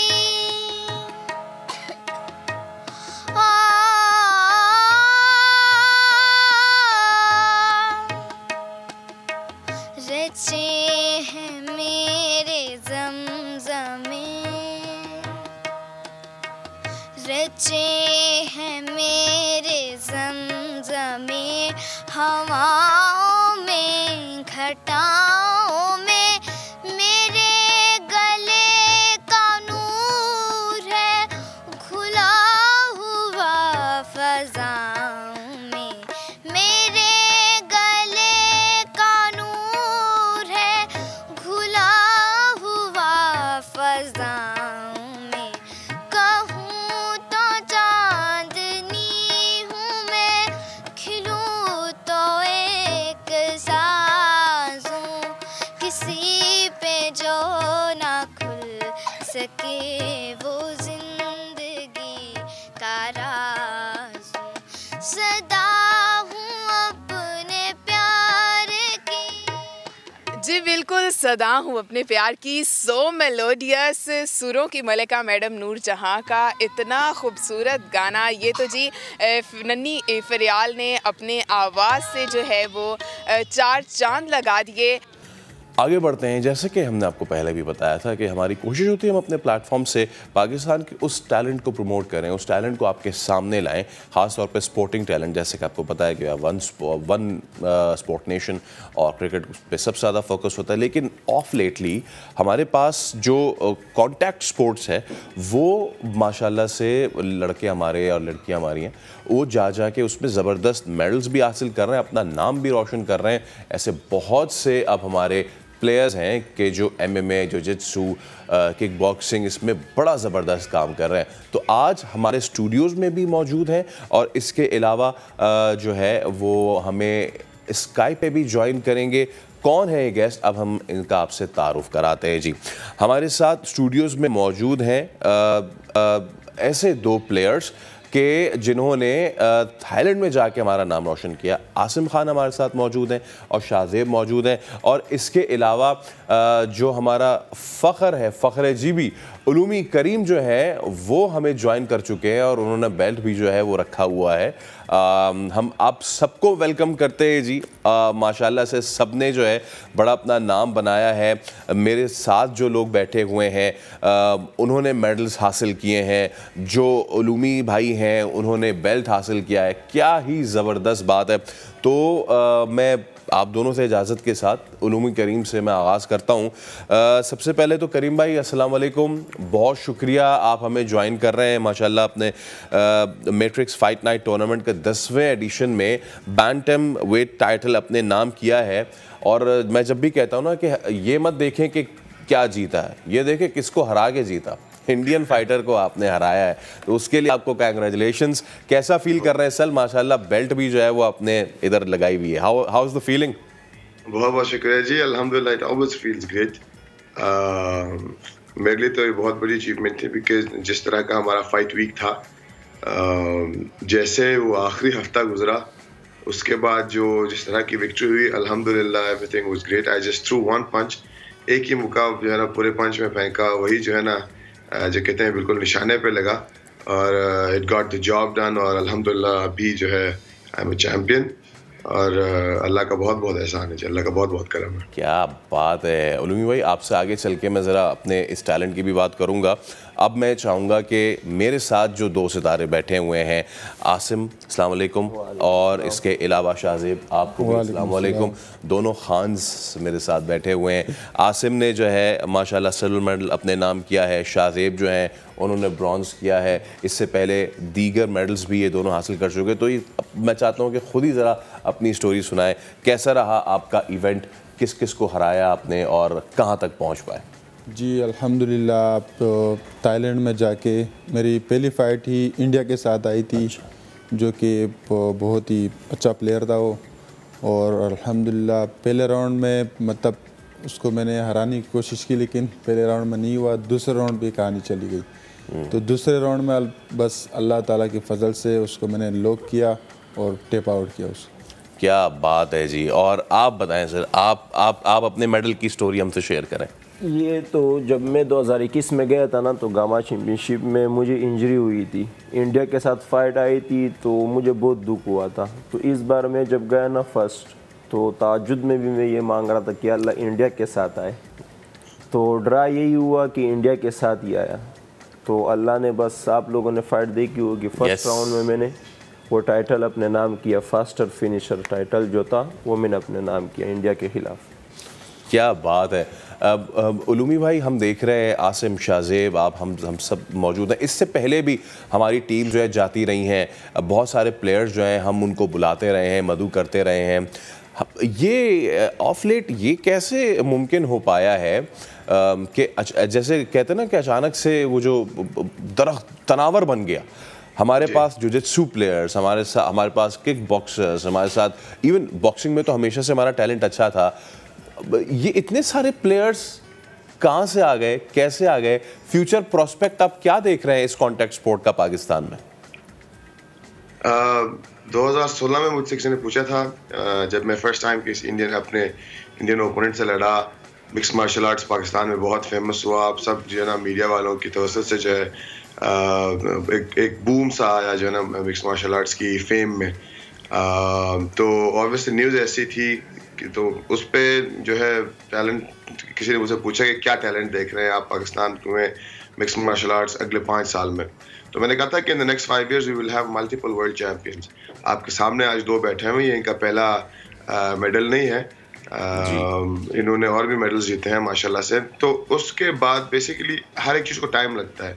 रचे हैं मेरे ज़मज़मे, रचे हैं मेरे ज़मज़मे, हवाओं में घटाओं में मेरे गले का नूर है, खुला हुआ फ़ज़ाओं में मेरे गले का नूर है, खुला हुआ फ़ज़ाओं में। कहूँ तो चांदनी हूँ मैं, खिलूँ तो एक साज़ हूँ, किसी पे जो ना खुल सके वो जिंदगी का राज़ हूँ। सदा हूँ अपने प्यार की। जी बिल्कुल, सदा हूँ अपने प्यार की। सो मेलोडियस सुरों की मलिका मैडम नूर जहाँ का इतना खूबसूरत गाना, ये तो जी नन्ही फरियाल ने अपने आवाज़ से जो है वो 4 चांद लगा दिए। आगे बढ़ते हैं। जैसे कि हमने आपको पहले भी बताया था कि हमारी कोशिश होती है हम अपने प्लेटफॉर्म से पाकिस्तान के उस टैलेंट को प्रमोट करें, उस टैलेंट को आपके सामने लाएं, ख़ास तौर पे स्पोर्टिंग टैलेंट। जैसे कि आपको पता है कि वन स्पोर्ट नेशन और क्रिकेट पे सबसे ज़्यादा फोकस होता है, लेकिन ऑफ लेटली हमारे पास जो कॉन्टैक्ट स्पोर्ट्स है वो माशाल्लाह से लड़के हमारे और लड़कियाँ हमारी हैं वो जा के उसमें ज़बरदस्त मेडल्स भी हासिल कर रहे हैं, अपना नाम भी रोशन कर रहे हैं। ऐसे बहुत से अब हमारे प्लेयर्स हैं कि जो MMA, जिजित्सु, किक बॉक्सिंग इसमें बड़ा ज़बरदस्त काम कर रहे हैं। तो आज हमारे स्टूडियोज़ में भी मौजूद हैं और इसके अलावा जो है वो हमें स्काइप पे भी ज्वाइन करेंगे। कौन है ये गेस्ट, अब हम इनका आपसे तारुफ कराते हैं जी। हमारे साथ स्टूडियोज़ में मौजूद हैं ऐसे दो प्लेयर्स कि जिन्होंने थाईलैंड में जाके हमारा नाम रोशन किया। आसिम खान हमारे साथ मौजूद हैं और शाहजेब मौजूद हैं, और इसके अलावा जो हमारा फ़ख्र है, फ़ख्र जीबी उलूमी करीम जो है वो हमें ज्वाइन कर चुके हैं और उन्होंने बेल्ट भी जो है वो रखा हुआ है। हम आप सबको वेलकम करते हैं जी। माशाल्लाह से सबने जो है बड़ा अपना नाम बनाया है। मेरे साथ जो लोग बैठे हुए हैं उन्होंने मेडल्स हासिल किए हैं, जो उलूमी भाई हैं उन्होंने बेल्ट हासिल किया है। क्या ही ज़बरदस्त बात है। तो मैं आप दोनों से इजाज़त के साथ उलूमी करीम से मैं आगाज़ करता हूँ। सबसे पहले तो करीम भाई अस्सलाम वालेकुम, बहुत शुक्रिया आप हमें ज्वाइन कर रहे हैं माशाल्लाह अपने मैट्रिक्स फाइट नाइट टूर्नामेंट के 10वें एडिशन में बैंटम वेट टाइटल अपने नाम किया है। और मैं जब भी कहता हूँ ना कि ये मत देखें कि क्या जीता है, ये देखें किसको हरा के जीता। इंडियन फाइटर को आपने हराया है, तो उसके लिए आपको कंग्रेचुलेशंस। कैसा फील कर रहे हैं सर? माशाल्लाह बेल्ट भी जो है वो आपने इधर लगाई हुई है। How is the feeling? बहुत बहुत शुक्रिया जी, अल्हम्दुलिल्लाह, इट ऑलवेज फील्स ग्रेट। मेरे लिए तो ये बहुत बड़ी अचीवमेंट थी, बिकॉज जिस तरह का हमारा फाइट वीक था, जैसे वो आखिरी हफ्ता गुजरा उसके बाद जो जिस तरह की विक्ट्री हुई, अल्हम्दुलिल्लाह everything was great. I just threw one punch, एक ही मुक्का जो है ना पूरे पंच में फेंका, वही जो है ना जो कहते हैं बिल्कुल निशाने पे लगा और it got the job done. और अल्हम्दुलिल्लाह अभी जो है आई एम अ चैम्पियन और अल्लाह का बहुत बहुत एहसान है, अल्लाह का बहुत बहुत करम है। क्या बात है उलूमी भाई, आपसे आगे चल के मैं ज़रा अपने इस टैलेंट की भी बात करूँगा। अब मैं चाहूँगा कि मेरे साथ जो दो सितारे बैठे हुए हैं, आसिम अस्सलाम वालेकुम, और इसके अलावा शाहजेब आपको भी अस्सलाम वालेकुम। दोनों खान्स मेरे साथ बैठे हुए हैं। आसिम ने जो है माशाल्लाह सिल्वर मेडल अपने नाम किया है, शाहजेब जो हैं उन्होंने ब्रॉन्ज़ किया है। इससे पहले दीगर मेडल्स भी ये दोनों हासिल कर चुके। तो ये मैं चाहता हूँ कि ख़ुद ही ज़रा अपनी स्टोरी सुनाएं, कैसा रहा आपका इवेंट, किस किस को हराया आपने और कहाँ तक पहुँच पाए? जी अल्हम्दुलिल्लाह, तो थाईलैंड में जाके मेरी पहली फ़ाइट ही इंडिया के साथ आई थी। जो कि बहुत ही अच्छा प्लेयर था वो, और अल्हम्दुलिल्लाह पहले राउंड में मतलब उसको मैंने हराने की कोशिश की, लेकिन पहले राउंड में नहीं हुआ। दूसरे राउंड भी कहानी चली गई। तो दूसरे राउंड में बस अल्लाह ताला की फजल से उसको मैंने लॉक किया और टेप आउट किया उसको। क्या बात है जी। और आप बताएं सर, आप अपने मेडल की स्टोरी हमसे शेयर करें। ये तो जब मैं 2021 में गया था ना, तो गामा चैम्पियनशिप में मुझे इंजरी हुई थी। इंडिया के साथ फाइट आई थी तो मुझे बहुत दुख हुआ था। तो इस बार मैं जब गया ना फर्स्ट, तो ताजुद में भी मैं ये मांग रहा था कि अल्लाह इंडिया के साथ आए। तो ड्रा यही हुआ कि इंडिया के साथ ही आया। तो अल्लाह ने बस, आप लोगों ने फाइट देखी होगी, फर्स्ट राउंड में मैंने वो टाइटल अपने नाम किया, फास्टर फिनिशर टाइटल जो था वो मैंने अपने नाम किया इंडिया के खिलाफ। क्या बात है। अब उलूमी भाई, हम देख रहे हैं आसिम, शाहजेब, आप हम सब मौजूद हैं। इससे पहले भी हमारी टीम जो है जाती रही हैं, बहुत सारे प्लेयर्स जो हैं हम उनको बुलाते रहे हैं, मदऊ करते रहे हैं। ये ऑफ लेट ये कैसे मुमकिन हो पाया है कि जैसे कहते हैं ना कि अचानक से वो जो दरख्त तनावर बन गया। हमारे पास जुजित्सु प्लेयर्स, हमारे पास किक बॉक्सर्स, हमारे साथ इवन बॉक्सिंग में तो हमेशा से हमारा टैलेंट अच्छा था। ये इतने सारे प्लेयर्स कहाँ से आ गए, कैसे आ गए? फ्यूचर प्रोस्पेक्ट आप क्या देख रहे हैं इस कॉन्टैक्ट स्पोर्ट का पाकिस्तान में? 2016 में मुझसे किसी ने पूछा था, जब मैं फर्स्ट टाइम किसी अपने इंडियन ओपोनेंट से लड़ा। मिक्स मार्शल आर्ट्स पाकिस्तान में बहुत फेमस हुआ। आप सब जो है ना मीडिया वालों की तवज्जो से जो है एक बूम सा आया जो है ना मिक्स मार्शल आर्ट्स की फेम में। तो ऑब्वियसली न्यूज़ ऐसी थी तो उस पे जो है टैलेंट, किसी ने मुझसे पूछा कि क्या टैलेंट देख रहे हैं आप पाकिस्तान में मिक्स्ड मार्शल आर्ट्स अगले 5 साल में, तो मैंने कहा था कि in the next 5 years we will have multiple world champions. आपके सामने आज 2 बैठे हुए, ये इनका पहला मेडल नहीं है, इन्होंने और भी मेडल्स जीते हैं माशाल्लाह से। तो उसके बाद बेसिकली हर एक चीज़ को टाइम लगता है,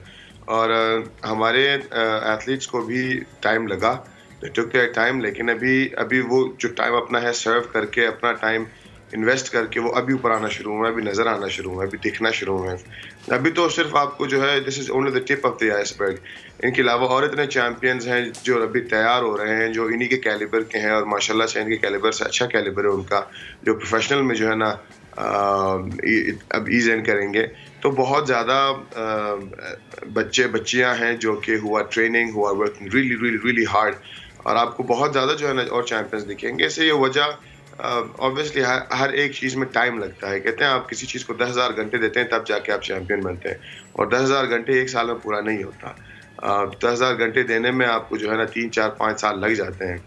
और हमारे एथलीट्स को भी टाइम लगा, टुक देयर टाइम, लेकिन अभी वो जो टाइम अपना है सर्व करके, अपना टाइम इन्वेस्ट करके वो अभी ऊपर आना शुरू हुआ है, अभी नज़र आना शुरू हुआ है, अभी दिखना शुरू हुआ है। अभी तो सिर्फ आपको जो है this is only the tip of the iceberg. इनके अलावा और इतने चैम्पियंस हैं जो अभी तैयार हो रहे हैं, जो इन्हीं के कैलिबर के हैं, और माशाल्लाह से इनके कैलिबर से अच्छा कैलिबर है उनका, जो प्रोफेशनल में जो है ना अब ईज इन करेंगे। तो बहुत ज़्यादा बच्चियाँ हैं जो कि हुआ ट्रेनिंग, हुआ working really really really hard, और आपको बहुत ज़्यादा जो है ना और चैंपियंस दिखेंगे। इससे ये वजह ऑब्वियसली हर एक चीज़ में टाइम लगता है। कहते हैं आप किसी चीज़ को 10,000 घंटे देते हैं तब जाके आप चैंपियन बनते हैं, और 10,000 घंटे 1 साल में पूरा नहीं होता। 10,000 घंटे देने में आपको जो है ना 3, 4, 5 साल लग जाते हैं,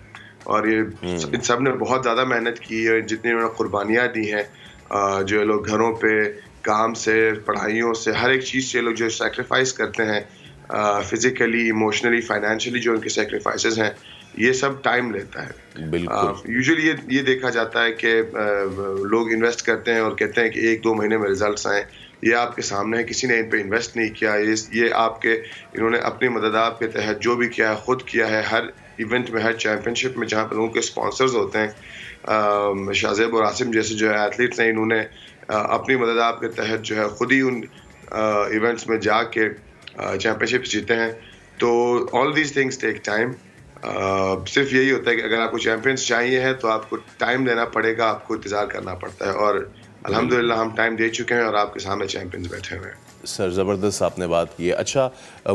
और ये इन सब ने बहुत ज़्यादा मेहनत की है, जितनी उन्होंने कुर्बानियाँ दी हैं, जो लोग घरों पे काम से, पढ़ाइयों से, हर एक चीज़ से लोग जो सेक्रीफाइस करते हैं, फिजिकली, इमोशनली, फाइनेंशियली जो उनके सेक्रीफाइसेस हैं, ये सब टाइम लेता है। बिल्कुल। यूजुअली ये देखा जाता है कि लोग इन्वेस्ट करते हैं और कहते हैं कि 1-2 महीने में रिजल्ट्स आएँ। ये आपके सामने है, किसी ने इन पे इन्वेस्ट नहीं किया। ये आपके इन्होंने अपनी मदद आपके तहत जो भी किया है खुद किया है। हर इवेंट में, हर चैम्पियनशिप में जहाँ पर लोगों के स्पॉन्सर्स होते हैं, शाहजेब और आसिम जैसे जो है एथलीट्स हैं, इन्होंने अपनी मदद आपके तहत जो है खुद ही उन इवेंट्स में जाके चैम्पियनशिप जीते हैं। तो all these things take time. सिर्फ यही होता है कि अगर आपको चैंपियंस चाहिए है तो आपको टाइम देना पड़ेगा, आपको इंतज़ार करना पड़ता है, और अल्हम्दुलिल्लाह हम टाइम दे चुके हैं और आपके सामने चैंपियंस बैठे हुए हैं। सर ज़बरदस्त आपने बात की है। अच्छा,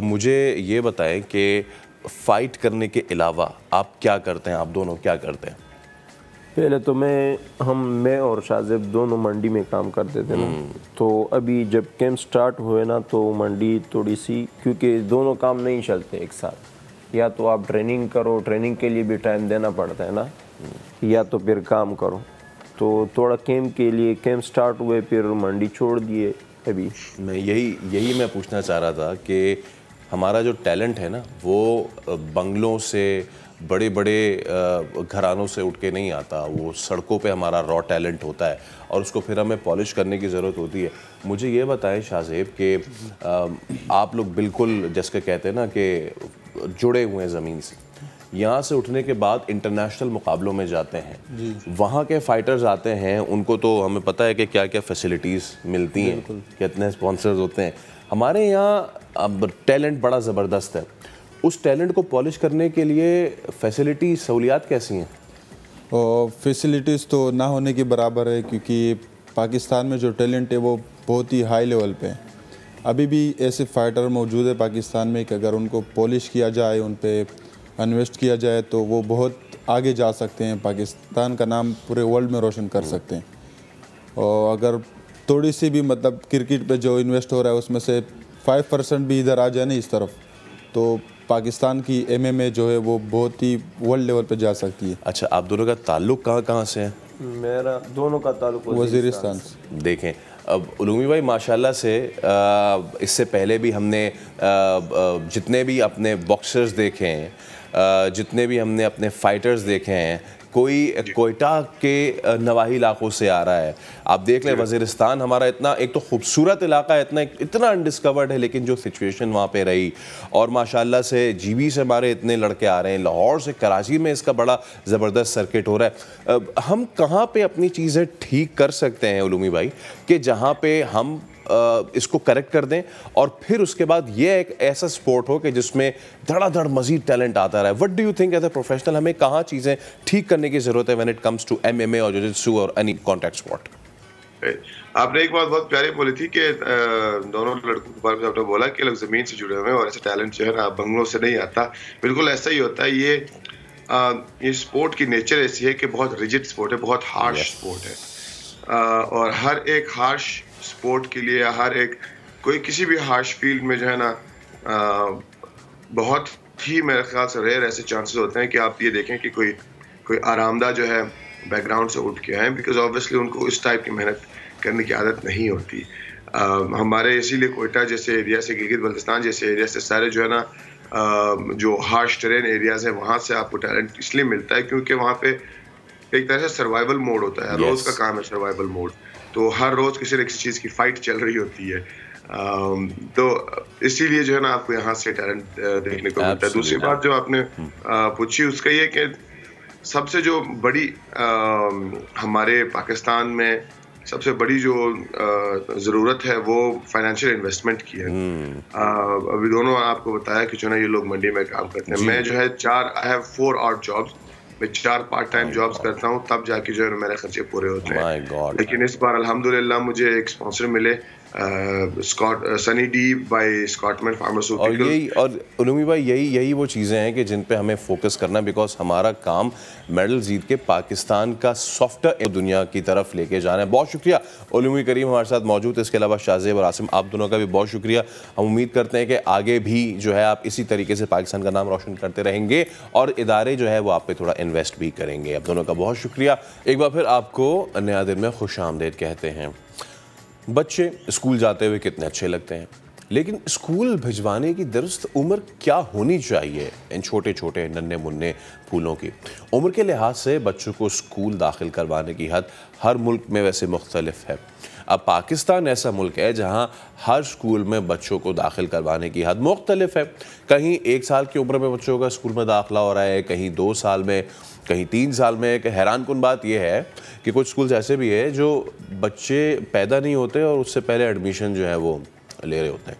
मुझे ये बताएं कि फ़ाइट करने के अलावा आप क्या करते हैं, आप दोनों क्या करते हैं? पहले तो मैं और शाहजेब दोनों मंडी में काम करते थे ना, तो अभी जब कैंप स्टार्ट हुए ना तो मंडी थोड़ी सी, क्योंकि दोनों काम नहीं चलते एक साथ, या तो आप ट्रेनिंग करो, ट्रेनिंग के लिए भी टाइम देना पड़ता है ना, या तो फिर काम करो। तो थोड़ा कैंप स्टार्ट हुए, फिर मंडी छोड़ दिए। अभी मैं यही मैं पूछना चाह रहा था कि हमारा जो टैलेंट है ना, वो बंगलों से, बड़े बड़े घरानों से उठ के नहीं आता, वो सड़कों पे हमारा रॉ टैलेंट होता है, और उसको फिर हमें पॉलिश करने की ज़रूरत होती है। मुझे ये बताएं शाहजेब कि आप लोग बिल्कुल जैसे कहते हैं ना कि जुड़े हुए हैं ज़मीन से, यहाँ से उठने के बाद इंटरनेशनल मुकाबलों में जाते हैं, वहाँ के फाइटर्स आते हैं, उनको तो हमें पता है कि क्या क्या फैसिलिटीज़ मिलती हैं, कितने स्पॉन्सर्स होते हैं। हमारे यहाँ अब टैलेंट बड़ा ज़बरदस्त है, उस टैलेंट को पॉलिश करने के लिए फैसिलिटी, सहूलियात कैसी हैं? फैसिलिटीज़ तो ना होने के बराबर है, क्योंकि पाकिस्तान में जो टैलेंट है वो बहुत ही हाई लेवल पे है। अभी भी ऐसे फाइटर मौजूद है पाकिस्तान में कि अगर उनको पॉलिश किया जाए, उन पे इन्वेस्ट किया जाए तो वो बहुत आगे जा सकते हैं, पाकिस्तान का नाम पूरे वर्ल्ड में रोशन कर सकते हैं। और अगर थोड़ी सी भी मतलब क्रिकेट पे जो इन्वेस्ट हो रहा है उसमें से 5% भी इधर आ जाए ना इस तरफ, तो पाकिस्तान की MMA जो है वो बहुत ही वर्ल्ड लेवल पे जा सकती है। अच्छा, आप दोनों का ताल्लुक़ कहाँ से है? मेरा दोनों का ताल्लुक़ वज़ीरिस्तान से। देखें, अब उलूमी भाई माशाल्लाह से इससे पहले भी हमने जितने भी अपने बॉक्सर्स देखे हैं, जितने भी हमने अपने फाइटर्स देखे हैं, कोई कोयटा के नवाही इलाकों से आ रहा है। आप देख लें वज़ीरिस्तान हमारा इतना एक तो खूबसूरत इलाका है, इतना अनडिस्कवर्ड है, लेकिन जो सिचुएशन वहाँ पे रही, और माशाल्लाह से GB से हमारे इतने लड़के आ रहे हैं, लाहौर से, कराची में इसका बड़ा ज़बरदस्त सर्किट हो रहा है। हम कहाँ पे अपनी चीज़ें ठीक कर सकते हैं उलूमी भाई, कि जहाँ पे हम इसको करेक्ट कर दें, और फिर उसके बाद ये एक ऐसा स्पोर्ट हो कि जिसमें धड़ाधड़ मजीद टैलेंट आता रहा है? What do you think as a professional, हमें कहाँ चीज़ें ठीक करने की ज़रूरत है when it comes to MMA और जिu-jitsu और एनी कॉन्टैक्ट स्पोर्ट? आपने एक बात बहुत प्यारी बोली थी कि दोनों लड़कों के बारे में आपने बोला कि लोग ज़मीन से जुड़े हुए हैं और ऐसा टैलेंट जो है ना बंगलों से नहीं आता। बिल्कुल ऐसा ही होता है। ये स्पोर्ट की नेचर ऐसी है कि बहुत रिजिड स्पोर्ट है, बहुत हार्श स्पोर्ट है, और हर एक हार्श स्पोर्ट के लिए, हर एक कोई किसी भी हार्श फील्ड में जो है ना बहुत ही मेरे ख्याल से रेयर ऐसे चांसेस होते हैं कि आप ये देखें कि कोई आरामदा जो है बैकग्राउंड से उठ के आए, बिकॉज ऑब्वियसली उनको इस टाइप की मेहनत करने की आदत नहीं होती। हमारे इसीलिए कोयटा जैसे एरिया से, गिलगित बल्तिस्तान जैसे एरिया से सारे जो है ना जो हार्श टेरेन एरियाज हैं वहाँ से आपको टैलेंट इसलिए मिलता है क्योंकि वहाँ पे एक तरह से सर्वाइवल मोड होता है। रोज का काम है सर्वाइवल मोड, तो हर रोज किसी न किसी चीज़ की फाइट चल रही होती है। तो इसीलिए जो है ना आपको यहाँ से टैलेंट देखने को मिलता है। दूसरी बात जो आपने पूछी उसका ये कि सबसे जो बड़ी हमारे पाकिस्तान में सबसे बड़ी जो ज़रूरत है वो फाइनेंशियल इन्वेस्टमेंट की है। अभी दोनों आपको बताया कि जो ना ये लोग मंडी में काम करते हैं। मैं जो है आई हैव 4 odd jobs, मैं 4 पार्ट टाइम जॉब्स करता हूँ, तब जाके जो है मेरे खर्चे पूरे होते हैं। लेकिन इस बार अल्हम्दुलिल्लाह मुझे एक स्पॉन्सर मिले, सनी डी बाय स्कॉटमैन फार्मास्यूटिकल्स। और उलूमी भाई यही वो चीज़ें हैं कि जिन पे हमें फोकस करना, बिकॉज हमारा काम मेडल जीत के पाकिस्तान का सॉफ्टवेयर दुनिया की तरफ लेके जाना है। बहुत शुक्रिया उलूमी करीम हमारे साथ मौजूद है। इसके अलावा शाहजेब और आसिम, आप दोनों का भी बहुत शुक्रिया। हम उम्मीद करते हैं कि आगे भी जो है आप इसी तरीके से पाकिस्तान का नाम रोशन करते रहेंगे और इदारे जो है वो आप पे थोड़ा इन्वेस्ट भी करेंगे। आप दोनों का बहुत शुक्रिया। एक बार फिर आपको नया दिन में खुश आमदीद कहते हैं। बच्चे स्कूल जाते हुए कितने अच्छे लगते हैं, लेकिन स्कूल भिजवाने की दुरुस्त उम्र क्या होनी चाहिए? इन छोटे छोटे नन्हे मुन्ने फूलों की उम्र के लिहाज से बच्चों को स्कूल दाखिल करवाने की हद हर मुल्क में वैसे मुख्तलिफ है। अब पाकिस्तान ऐसा मुल्क है जहाँ हर स्कूल में बच्चों को दाखिल करवाने की हद मुख्तलिफ है। कहीं 1 साल की उम्र में बच्चों का स्कूल में दाखिला हो रहा है, कहीं 2 साल में, कहीं 3 साल में। एक हैरानकुन बात यह है कि कुछ स्कूल्स ऐसे भी है जो बच्चे पैदा नहीं होते और उससे पहले एडमिशन जो है वो ले रहे होते हैं,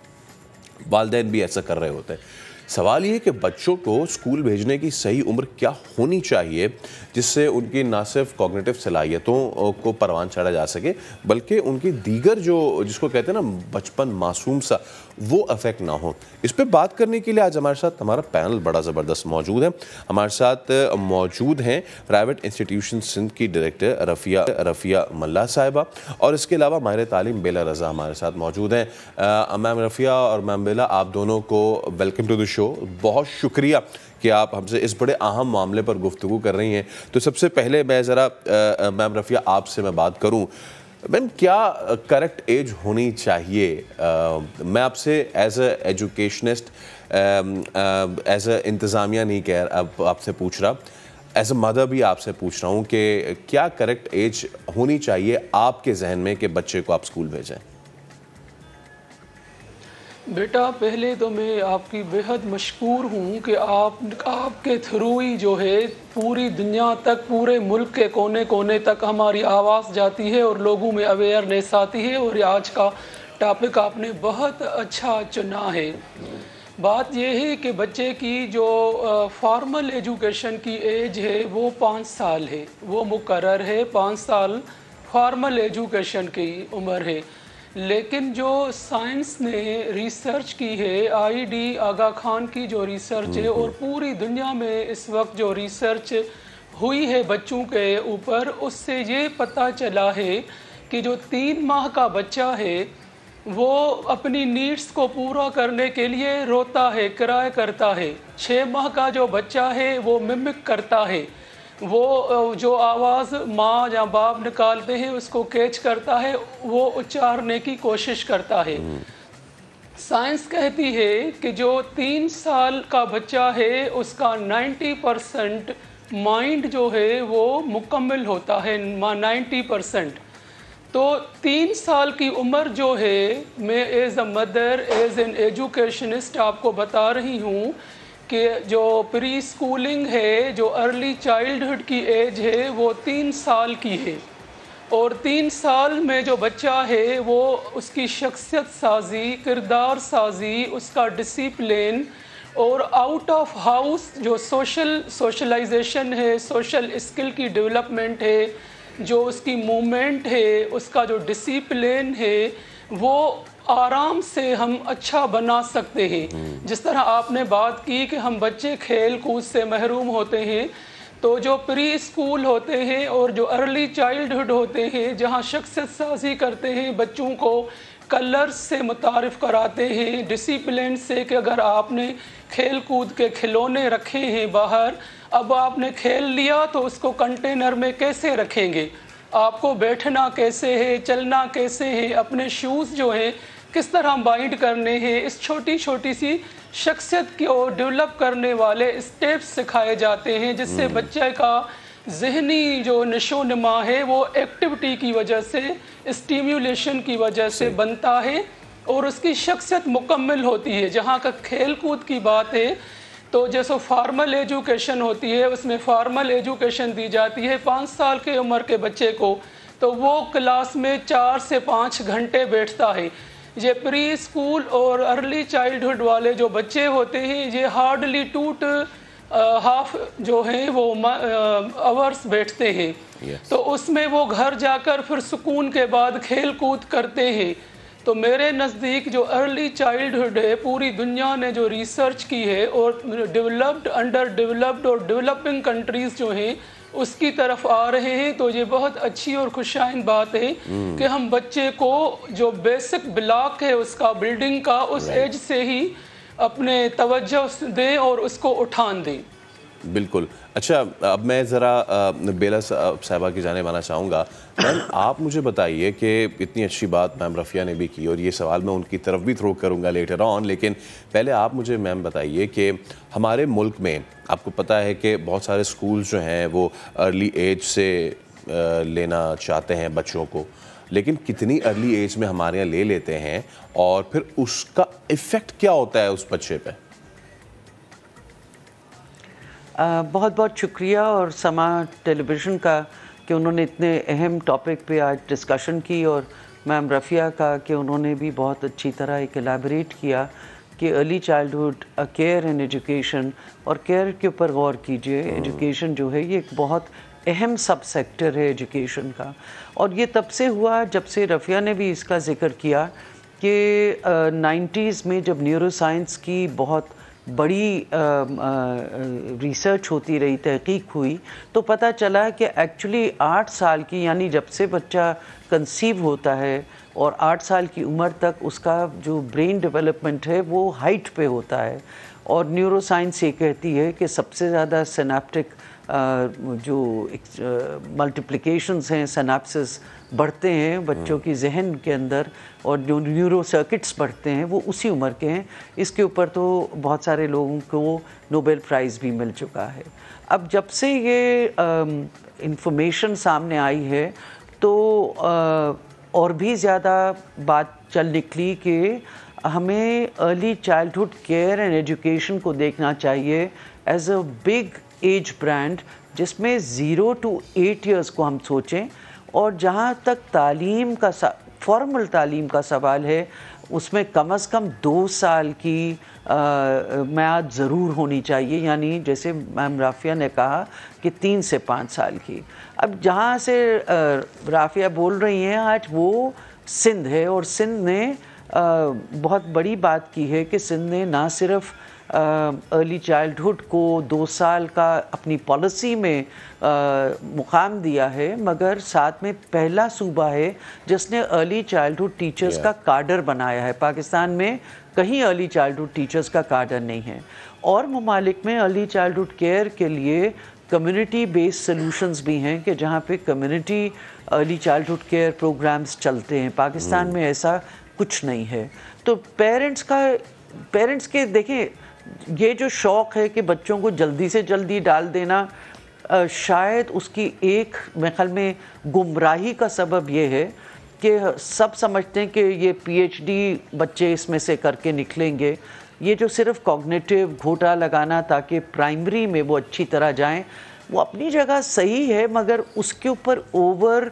वालिदैन भी ऐसा कर रहे होते हैं। सवाल ये कि बच्चों को स्कूल भेजने की सही उम्र क्या होनी चाहिए जिससे उनकी ना सिर्फ कॉग्निटिव सलाहियतों को परवान चढ़ा जा सके, बल्कि उनकी दीगर जो जिसको कहते हैं ना बचपन मासूम सा, वो अफेक्ट ना हो। इस पे बात करने के लिए आज हमारे साथ हमारा पैनल बड़ा ज़बरदस्त मौजूद है। हमारे साथ मौजूद हैं प्राइवेट इंस्टीट्यूशन सिंध की डायरेक्टर रफ़िया मल्ला साहिबा, और इसके अलावा माहिर तालीम बेला रज़ा हमारे साथ मौजूद हैं। मैम रफ़िया और मैम बेला, आप दोनों को वेलकम टू द शो। बहुत शुक्रिया कि आप हमसे इस बड़े अहम मामले पर गुफ्तगू कर रही हैं। तो सबसे पहले मैं ज़रा मैम रफ़िया आपसे मैं बात करूं, मैम क्या करेक्ट एज होनी चाहिए? मैं आपसे as a educationist, as a इंतज़ामिया नहीं कह अब आपसे पूछ रहा, एज ए मदर भी आपसे पूछ रहा हूँ कि क्या करेक्ट एज होनी चाहिए आपके जहन में कि बच्चे को आप स्कूल भेजें? बेटा, पहले तो मैं आपकी बेहद मशकूर हूँ कि आपके थ्रू ही जो है पूरी दुनिया तक, पूरे मुल्क के कोने कोने तक हमारी आवाज़ जाती है और लोगों में अवेयरनेस आती है। और आज का टॉपिक आपने बहुत अच्छा चुना है। बात यह है कि बच्चे की जो फॉर्मल एजुकेशन की एज है वो 5 साल है, वो मुकर्रर है। 5 साल फॉर्मल एजुकेशन की उम्र है। लेकिन जो साइंस ने रिसर्च की है, आईडी आगा खान की जो रिसर्च है और पूरी दुनिया में इस वक्त जो रिसर्च हुई है बच्चों के ऊपर, उससे ये पता चला है कि जो 3 माह का बच्चा है वो अपनी नीड्स को पूरा करने के लिए रोता है, क्राई करता है। 6 माह का जो बच्चा है वो मिमिक करता है, वो जो आवाज़ माँ या बाप निकालते हैं उसको कैच करता है, वो उच्चारने की कोशिश करता है। साइंस कहती है कि जो 3 साल का बच्चा है उसका 90% माइंड जो है वो मुकम्मल होता है, 90%। तो 3 साल की उम्र जो है, मैं as a mother, as an educationist आपको बता रही हूँ कि जो प्री स्कूलिंग है, जो अर्ली चाइल्डहुड की एज है वो 3 साल की है। और 3 साल में जो बच्चा है वो उसकी शख्सियत साजी, किरदार साजी, उसका डिसिप्लिन और आउट ऑफ हाउस जो सोशलाइजेशन है, सोशल स्किल की डेवलपमेंट है, जो उसकी मूवमेंट है, उसका जो डिसिप्लिन है, वो आराम से हम अच्छा बना सकते हैं। जिस तरह आपने बात की कि हम बच्चे खेल कूद से महरूम होते हैं, तो जो प्री स्कूल होते हैं और जो अर्ली चाइल्डहुड होते हैं, जहाँ शख्सियत साजी करते हैं, बच्चों को कलर्स से मुतारिफ़ कराते हैं, डिसिप्लिन से कि अगर आपने खेल कूद के खिलौने रखे हैं बाहर, अब आपने खेल लिया तो उसको कंटेनर में कैसे रखेंगे, आपको बैठना कैसे है, चलना कैसे है, अपने शूज़ जो हैं किस तरह बाइंड करने हैं, इस छोटी छोटी सी शख्सियत को डेवलप करने वाले स्टेप्स सिखाए जाते हैं, जिससे बच्चे का ज़हनी जो नशो नमा है वो एक्टिविटी की वजह से, स्टिम्युलेशन की वजह से बनता है और उसकी शख्सियत मुकम्मल होती है। जहाँ तक खेल कूद की बात है तो जैसे फार्मल एजुकेशन होती है, उसमें फार्मल एजुकेशन दी जाती है 5 साल के उम्र के बच्चे को, तो वो क्लास में 4 से 5 घंटे बैठता है। ये प्री स्कूल और अर्ली चाइल्डहुड वाले जो बच्चे होते हैं ये हार्डली 2 हाफ जो हैं वो आवर्स बैठते हैं। तो उसमें वो घर जाकर फिर सुकून के बाद खेल कूद करते हैं। तो मेरे नज़दीक जो अर्ली चाइल्डहुड है, पूरी दुनिया ने जो रिसर्च की है और डेवलप्ड, अंडर डेवलप्ड और डेवलपिंग कंट्रीज़ जो हैं उसकी तरफ आ रहे हैं, तो ये बहुत अच्छी और खुशाइन बात है कि हम बच्चे को जो बेसिक ब्लॉक है उसका, बिल्डिंग का, उस एज से ही अपने तवज्जो दें और उसको उठान दें। बिल्कुल। अच्छा, अब मैं ज़रा बेला साहबा की जाने आना चाहूँगा। मैम, आप मुझे बताइए कि इतनी अच्छी बात मैम रफ़िया ने भी की और ये सवाल मैं उनकी तरफ भी थ्रो करूँगा लेटर ऑन, लेकिन पहले आप मुझे मैम बताइए कि हमारे मुल्क में आपको पता है कि बहुत सारे स्कूल जो हैं वो अर्ली एज से लेना चाहते हैं बच्चों को, लेकिन कितनी अर्ली एज में हमारे यहाँ ले लेते हैं और फिर उसका इफ़ेक्ट क्या होता है उस बच्चे पे? बहुत बहुत शुक्रिया और समा टेलीविज़न का कि उन्होंने इतने अहम टॉपिक पे आज डिस्कशन की, और मैम रफ़िया का कि उन्होंने भी बहुत अच्छी तरह एक एलैबोरेट किया कि early childhood care and education, और केयर के ऊपर गौर कीजिए। एजुकेशन जो है ये एक बहुत अहम सब सेक्टर है एजुकेशन का, और ये तब से हुआ जब से रफ़िया ने भी इसका ज़िक्र किया कि 90s में जब न्यूरो साइंस की बहुत बड़ी रिसर्च होती रही, तहकीक हुई, तो पता चला कि एक्चुअली 8 साल की, यानी जब से बच्चा कंसीव होता है और 8 साल की उम्र तक उसका जो ब्रेन डेवलपमेंट है वो हाइट पे होता है, और न्यूरो साइंस ये कहती है कि सबसे ज़्यादा सिनेप्टिक जो मल्टीप्लिकेशंस हैं, सिनेप्सिस बढ़ते हैं बच्चों की जहन के अंदर, और जो न्यूरो सर्किट्स बढ़ते हैं वो उसी उम्र के हैं। इसके ऊपर तो बहुत सारे लोगों को नोबेल प्राइज़ भी मिल चुका है। अब जब से ये इंफॉर्मेशन सामने आई है तो और भी ज़्यादा बात चल निकली कि हमें early childhood care and education को देखना चाहिए as a big age brand, जिसमें 0 to 8 ईयर्स को हम सोचें, और जहाँ तक तालीम का फॉर्मल तालीम का सवाल है उसमें कम से कम 2 साल की म्याद ज़रूर होनी चाहिए, यानी जैसे मैम राफिया ने कहा कि 3 से 5 साल की। अब जहाँ से राफिया बोल रही हैं आज वो सिंध है, और सिंध ने बहुत बड़ी बात की है कि सिंध ने ना सिर्फ अर्ली चाइल्डहुड को 2 साल का अपनी पॉलिसी में मुकाम दिया है, मगर साथ में पहला सूबा है जिसने अर्ली चाइल्डहुड टीचर्स का काडर बनाया है। पाकिस्तान में कहीं अर्ली चाइल्डहुड टीचर्स का काडर नहीं है, और ममालिक में अर्ली चाइल्डहुड केयर के लिए कम्युनिटी बेस्ड सॉल्यूशंस भी हैं कि जहाँ पे community early childhood care programs चलते हैं। पाकिस्तान में ऐसा कुछ नहीं है। तो पेरेंट्स के देखें, ये जो शौक़ है कि बच्चों को जल्दी से जल्दी डाल देना, शायद उसकी एक मेरे ख्याल में गुमराही का सबब ये है कि सब समझते हैं कि ये PhD बच्चे इसमें से करके निकलेंगे। ये जो सिर्फ कॉग्निटिव घोटा लगाना ताकि प्राइमरी में वो अच्छी तरह जाएं, वो अपनी जगह सही है, मगर उसके ऊपर ओवर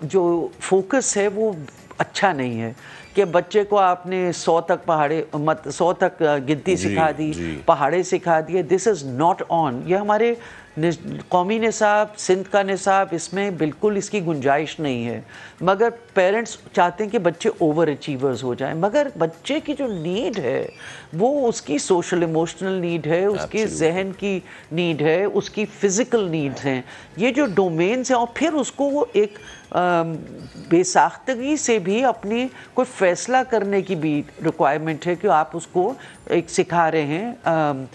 जो फोकस है वो अच्छा नहीं है कि बच्चे को आपने 100 तक गिनती सिखा दी, पहाड़े सिखा दिए। This is not on. ये हमारे कौमी निसाब, सिंध का निसाब, इसमें बिल्कुल इसकी गुंजाइश नहीं है। मगर पेरेंट्स चाहते हैं कि बच्चे ओवर अचीवर्स हो जाएं, मगर बच्चे की जो नीड है वो उसकी सोशल इमोशनल नीड है, उसकी जहन की नीड है, उसकी फिज़िकल नीड्स हैं। ये जो डोमेन्स हैं, और फिर उसको वो एक बेसाख्तगी से भी अपनी कोई फ़ैसला करने की भी रिक्वायरमेंट है कि आप उसको एक सिखा रहे हैं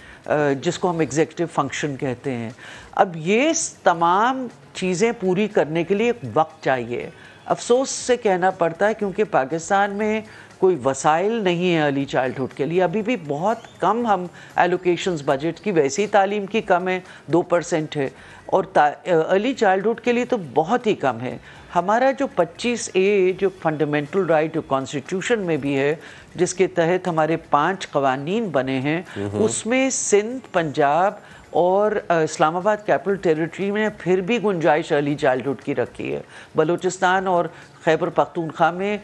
जिसको हम एग्जीक्यूटिव फंक्शन कहते हैं। अब ये तमाम चीज़ें पूरी करने के लिए एक वक्त चाहिए। अफसोस से कहना पड़ता है क्योंकि पाकिस्तान में कोई वसाइल नहीं है अर्ली चाइल्डहुड के लिए, अभी भी बहुत कम हम एलोकेशंस बजट की, वैसे ही तालीम की कम है, 2% है, और अर्ली चाइल्डहुड के लिए तो बहुत ही कम है। हमारा जो 25A जो फंडामेंटल राइट जो कॉन्स्टिट्यूशन में भी है, जिसके तहत हमारे 5 कवानीन बने हैं, उसमें सिंध, पंजाब और इस्लामाबाद कैपिटल टेरिटरी में फिर भी गुंजाइश अर्ली चाइल्डहुड की रखी है। बलूचिस्तान और खैबर पख्तूनख्वा में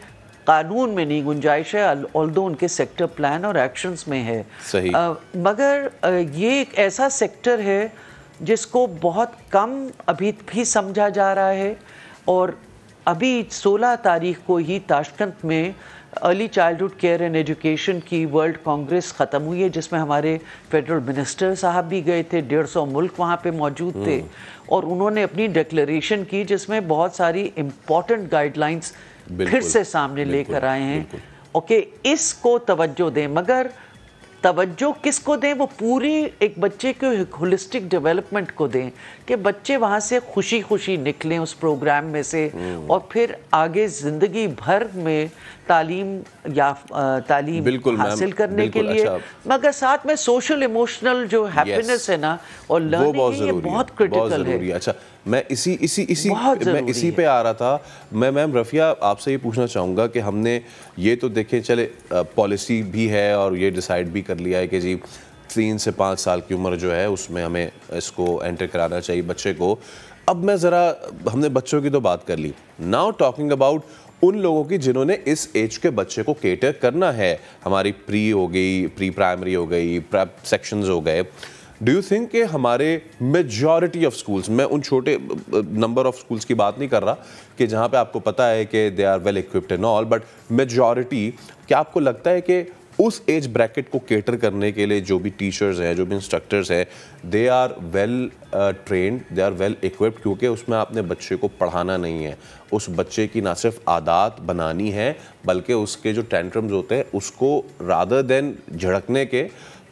कानून में नहीं गुंजाइश है, ऑल्दो उनके सेक्टर प्लान और एक्शंस में है। सही। मगर ये एक ऐसा सेक्टर है जिसको बहुत कम अभी भी समझा जा रहा है। और अभी 16 तारीख को ही ताशकंद में early childhood care and education की वर्ल्ड कांग्रेस ख़त्म हुई है, जिसमें हमारे फेडरल मिनिस्टर साहब भी गए थे, 150 मुल्क वहाँ पे मौजूद थे, और उन्होंने अपनी डिक्लेरेशन की जिसमें बहुत सारी इम्पॉर्टेंट गाइडलाइंस फिर से सामने लेकर आए हैं। ओके, इसको तवज्जो दें, मगर तवज्जो किसको दें? वो पूरी एक बच्चे के होलिस्टिक डेवलपमेंट को दें कि बच्चे वहाँ से खुशी खुशी निकलें उस प्रोग्राम में से, और फिर आगे ज़िंदगी भर में तालीम हासिल करने के लिए। मगर साथ में सोशल इमोशनल जो हैप्पीनेस है ना और लर्निंग, ये बहुत क्रिटिकल है। अच्छा, मैं इसी पे आ रहा था। मैं मैम रफ़िया आपसे ये पूछना चाहूँगा कि हमने ये तो देखें, चले पॉलिसी भी है और ये डिसाइड भी कर लिया है कि जी 3 से 5 साल की उम्र जो है उसमें हमें इसको एंटर कराना चाहिए बच्चे को। अब मैं ज़रा, हमने बच्चों की तो बात कर ली, नाउ टॉकिंग अबाउट उन लोगों की जिन्होंने इस एज के बच्चे को केटर करना है। हमारी प्री हो गई, प्री प्राइमरी हो गई, प्रेप सेक्शंस हो गए। डू यू थिंक कि हमारे मेजॉरिटी ऑफ स्कूल्स, मैं उन छोटे नंबर ऑफ स्कूल्स की बात नहीं कर रहा कि जहाँ पे आपको पता है कि they are well equipped and all, but majority, क्या आपको लगता है कि उस एज ब्रैकेट को केटर करने के लिए जो भी टीचर्स हैं, जो भी इंस्ट्रक्टर्स हैं, they are well trained, they are well equipped? क्योंकि उसमें आपने बच्चे को पढ़ाना नहीं है, उस बच्चे की ना सिर्फ आदत बनानी है, बल्कि उसके जो टेंट्रम्स होते हैं उसको रादर देन झड़कने के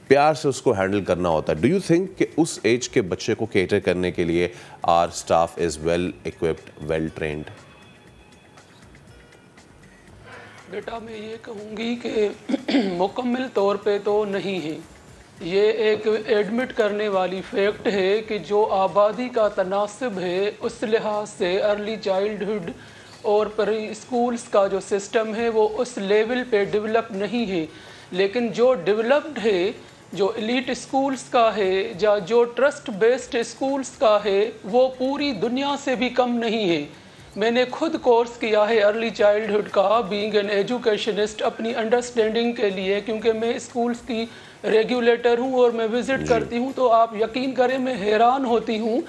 प्यार से उसको हैंडल करना होता है। डू यू थिंक कि उस एज के बच्चे को केटर करने के लिए our staff is well equipped, well trained? बेटा, मैं ये कहूँगी कि मुकम्मल तौर पे तो नहीं है। ये एक एडमिट करने वाली फैक्ट है कि जो आबादी का तनासब है उस लिहाज से अर्ली चाइल्डहुड और प्री स्कूल्स का जो सिस्टम है वो उस लेवल पे डेवलप नहीं है। लेकिन जो डेवलप्ड है, जो एलीट स्कूल्स का है या जो ट्रस्ट बेस्ड स्कूल्स का है, वो पूरी दुनिया से भी कम नहीं है। मैंने खुद कोर्स किया है अर्ली चाइल्डहुड का, बीइंग एन एजुकेशनिस्ट, अपनी अंडरस्टैंडिंग के लिए, क्योंकि मैं स्कूल्स की रेगुलेटर हूँ और मैं विज़िट करती हूँ। तो आप यकीन करें, मैं हैरान होती हूँ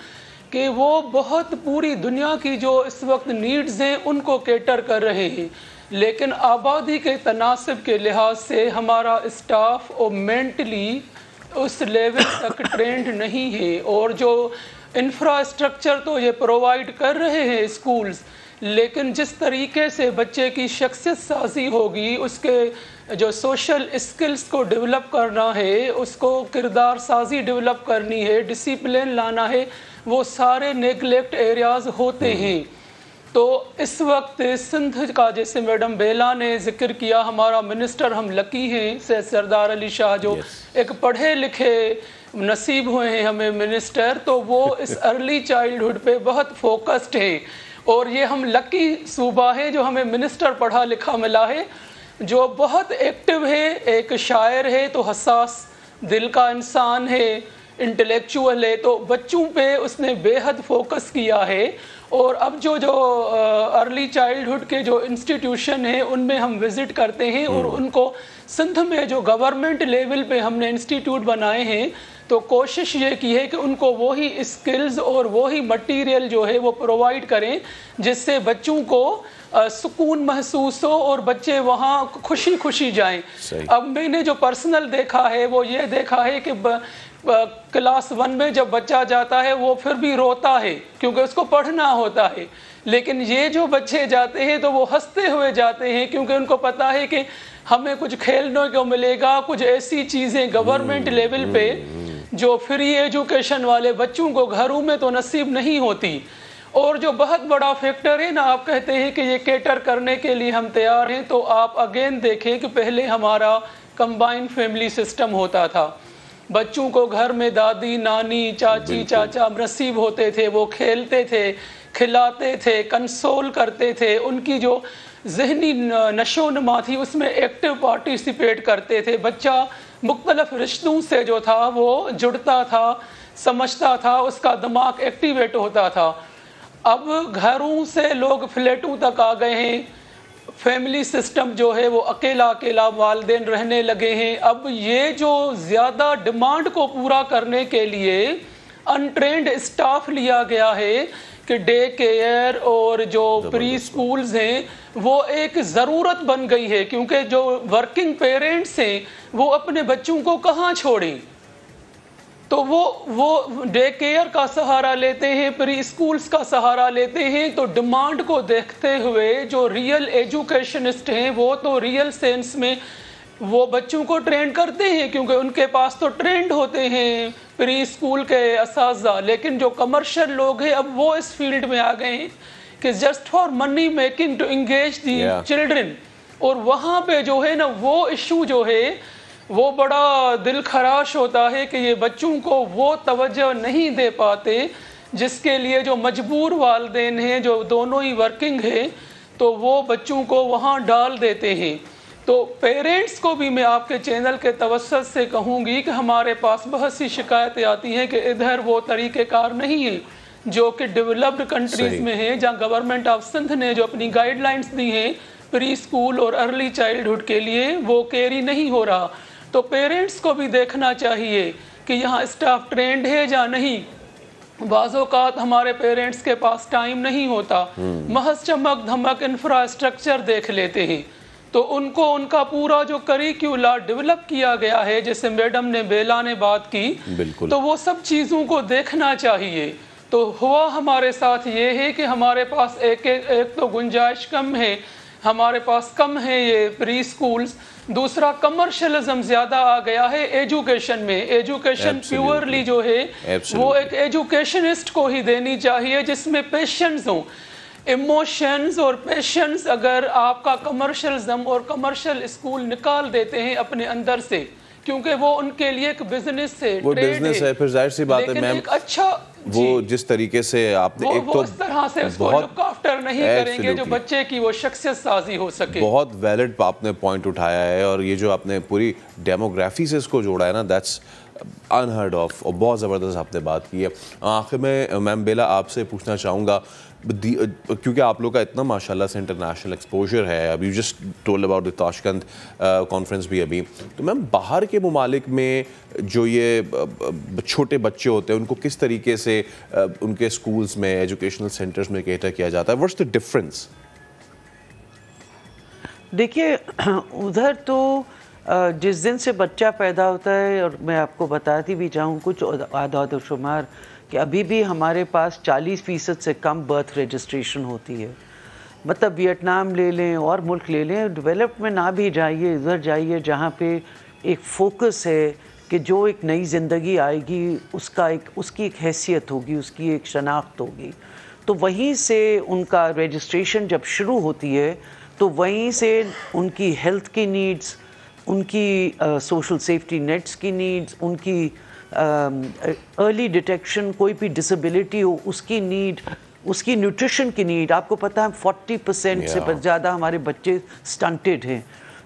कि वो बहुत पूरी दुनिया की जो इस वक्त नीड्स हैं उनको केटर कर रहे हैं। लेकिन आबादी के तनासब के लिहाज से हमारा स्टाफ और मेंटली उस लेवल तक ट्रेंड नहीं है। और जो इंफ्रास्ट्रक्चर तो ये प्रोवाइड कर रहे हैं स्कूल्स, लेकिन जिस तरीके से बच्चे की शख्सियत साजी होगी, उसके जो सोशल स्किल्स को डेवलप करना है, उसको किरदार साजी डेवलप करनी है, डिसिप्लिन लाना है, वो सारे नेगलेक्ट एरियाज़ होते हैं। तो इस वक्त सिंध का, जैसे मैडम बेला ने जिक्र किया, हमारा मिनिस्टर, हम लकी हैं, सैयद सरदार अली शाह जो एक पढ़े लिखे नसीब हुए हैं हमें मिनिस्टर, तो वो इस अर्ली चाइल्डहुड पे बहुत फोकस्ड है। और ये हम लकी सूबा है जो हमें मिनिस्टर पढ़ा लिखा मिला है, जो बहुत एक्टिव है, एक शायर है तो हसास दिल का इंसान है, इंटेलेक्चुअल है, तो बच्चों पे उसने बेहद फोकस किया है। और अब जो अर्ली चाइल्डहुड के जो इंस्टीट्यूशन है उनमें हम विज़िट करते हैं और उनको सिंध में जो गवर्नमेंट लेवल पे हमने इंस्टीट्यूट बनाए हैं तो कोशिश ये की है कि उनको वही स्किल्स और वही मटेरियल जो है वो प्रोवाइड करें जिससे बच्चों को सुकून महसूस हो और बच्चे वहाँ खुशी खुशी जाएं। अब मैंने जो पर्सनल देखा है वो ये देखा है कि क्लास 1 में जब बच्चा जाता है वो फिर भी रोता है क्योंकि उसको पढ़ना होता है, लेकिन ये जो बच्चे जाते हैं तो वो हंसते हुए जाते हैं क्योंकि उनको पता है कि हमें कुछ खेलने को मिलेगा, कुछ ऐसी चीज़ें गवर्नमेंट लेवल पे जो फ्री एजुकेशन वाले बच्चों को घरों में तो नसीब नहीं होती। और जो बहुत बड़ा फैक्टर है ना, आप कहते हैं कि ये कैटर करने के लिए हम तैयार हैं, तो आप अगेन देखें कि पहले हमारा कंबाइंड फैमिली सिस्टम होता था। बच्चों को घर में दादी नानी चाची चाचा नसीब होते थे, वो खेलते थे, खिलाते थे, कंसोल करते थे, उनकी जो जहनी नशोनुमा थी उसमें एक्टिव पार्टिसिपेट करते थे। बच्चा मुख्तलिफ रिश्तों से जो था वो जुड़ता था, समझता था, उसका दिमाग एक्टिवेट होता था। अब घरों से लोग फ्लैटों तक आ गए हैं, फैमिली सिस्टम जो है वो अकेला अकेला वालिदैन रहने लगे हैं। अब ये जो ज़्यादा डिमांड को पूरा करने के लिए अनट्रेंड स्टाफ लिया गया है कि डे केयर और जो प्री स्कूल्स हैं वो एक ज़रूरत बन गई है, क्योंकि जो वर्किंग पेरेंट्स हैं वो अपने बच्चों को कहाँ छोड़ें, तो वो डे केयर का सहारा लेते हैं, प्री स्कूल्स का सहारा लेते हैं। तो डिमांड को देखते हुए जो रियल एजुकेशनिस्ट हैं वो तो रियल सेंस में वो बच्चों को ट्रेन करते हैं क्योंकि उनके पास तो ट्रेंड होते हैं प्री स्कूल के असाज़ा। लेकिन जो कमर्शियल लोग हैं अब वो इस फील्ड में आ गए हैं कि just for money making to engage the children, और वहाँ पे जो है ना वो इशू जो है वो बड़ा दिल खराश होता है कि ये बच्चों को वो तवज्जो नहीं दे पाते जिसके लिए जो मजबूर वालिदैन हैं, जो दोनों ही वर्किंग है, तो वो बच्चों को वहाँ डाल देते हैं। तो पेरेंट्स को भी मैं आपके चैनल के तवस्सुत से कहूँगी कि हमारे पास बहुत सी शिकायतें आती हैं कि इधर वो तरीक़ेकार नहीं है जो कि डेवलप्ड कंट्रीज़ में है, जहाँ गवर्नमेंट ऑफ सिंध ने जो अपनी गाइडलाइंस दी हैं प्री स्कूल और अर्ली चाइल्डहुड के लिए वो कैरी नहीं हो रहा। तो पेरेंट्स को भी देखना चाहिए कि यहाँ स्टाफ ट्रेंड है या नहीं। बाज़-औक़ात हमारे पेरेंट्स के पास टाइम नहीं होता, महज चमक धमक इंफ्रास्ट्रक्चर देख लेते हैं, तो उनको उनका पूरा जो करिकुलर डेवलप किया गया है, जैसे मैडम ने बेला ने बात की, तो वो सब चीज़ों को देखना चाहिए। तो हुआ हमारे साथ ये है कि हमारे पास एक तो गुंजाइश कम है, हमारे पास कम है ये प्री स्कूल्स, दूसरा कमर्शलिज्म ज़्यादा आ गया है एजुकेशन में। एजुकेशन प्योरली जो है वो एक एजुकेशनिस्ट को ही देनी चाहिए जिसमें पेशेंस हो, इमोशंस और पेशेंस। अगर आपका कमर्शलिज्म और कमर्शियल स्कूल निकाल देते हैं अपने अंदर से, क्योंकि वो उनके लिए एक बिजनेस है, वो बिजनेस है, फिर जाहिर सी बात है मैम, अच्छा वो जिस तरीके से आपने एक तो इस तरह से उसको लुक आफ्टर नहीं करेंगे जो बच्चे की वो शख्सियत साजी हो सके। बहुत वैलिड आपने पॉइंट उठाया है, और ये जो आपने पूरी डेमोग्राफी से इसको जोड़ा है ना, दैट्स अनहर्ड ऑफ, और बहुत ज़बरदस्त आपने बात की है। आखिर में मैम बेला आपसे पूछना चाहूँगा, क्योंकि आप लोग का इतना माशाल्लाह से इंटरनेशनल एक्सपोजर है, अभी just told about the Tashkent conference भी अभी, तो मैम बाहर के ममालिक में जो ये छोटे बच्चे होते हैं उनको किस तरीके से उनके स्कूल्स में, एजुकेशनल सेंटर्स में कैटर किया जाता है, व्हाट्स द डिफरेंस? देखिए उधर तो जिस दिन से बच्चा पैदा होता है, और मैं आपको बताती भी जाऊँ कुछ आदाद शुमार कि अभी भी हमारे पास 40% से कम बर्थ रजिस्ट्रेशन होती है। मतलब वियतनाम ले लें और मुल्क ले लें, डेवलप में ना भी जाइए, इधर जाइए जहाँ पे एक फोकस है कि जो एक नई ज़िंदगी आएगी उसकी एक हैसियत होगी, उसकी एक शनाख्त होगी। तो वहीं से उनका रजिस्ट्रेशन जब शुरू होती है तो वहीं से उनकी हेल्थ की नीड्स, उनकी सोशल सेफ्टी नेट्स की नीड्स, उनकी अर्ली डिटेक्शन, कोई भी डिसेबिलिटी हो उसकी नीड, उसकी न्यूट्रिशन की नीड। आपको पता है 40% से ज़्यादा हमारे बच्चे स्टंटेड हैं,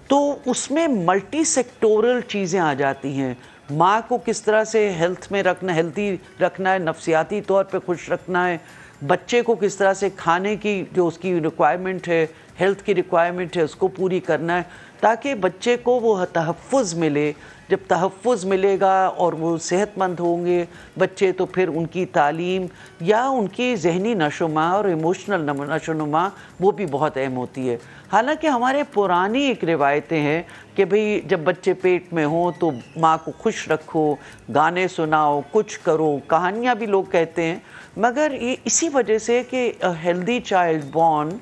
तो उसमें मल्टी सेक्टोरल चीज़ें आ जाती हैं। माँ को किस तरह से हेल्थ में रखना, हेल्थी रखना है, नफ्सियाती तौर पे खुश रखना है, बच्चे को किस तरह से खाने की जो उसकी रिक्वायरमेंट है, हेल्थ की रिक्वायरमेंट है, उसको पूरी करना है। ताकि बच्चे को वो तहफ़्फ़ुज़ मिले। जब तहफ़्फ़ुज़ मिलेगा और वो सेहतमंद होंगे बच्चे, तो फिर उनकी तालीम या उनकी ज़हनी नशोनुमा और इमोशनल नशोनुमा वो भी बहुत अहम होती है। हालांकि हमारे पुरानी एक रिवायतें हैं कि भाई जब बच्चे पेट में हों तो माँ को खुश रखो, गाने सुनाओ, कुछ करो, कहानियाँ भी लोग कहते हैं, मगर ये इसी वजह से कि a healthy child born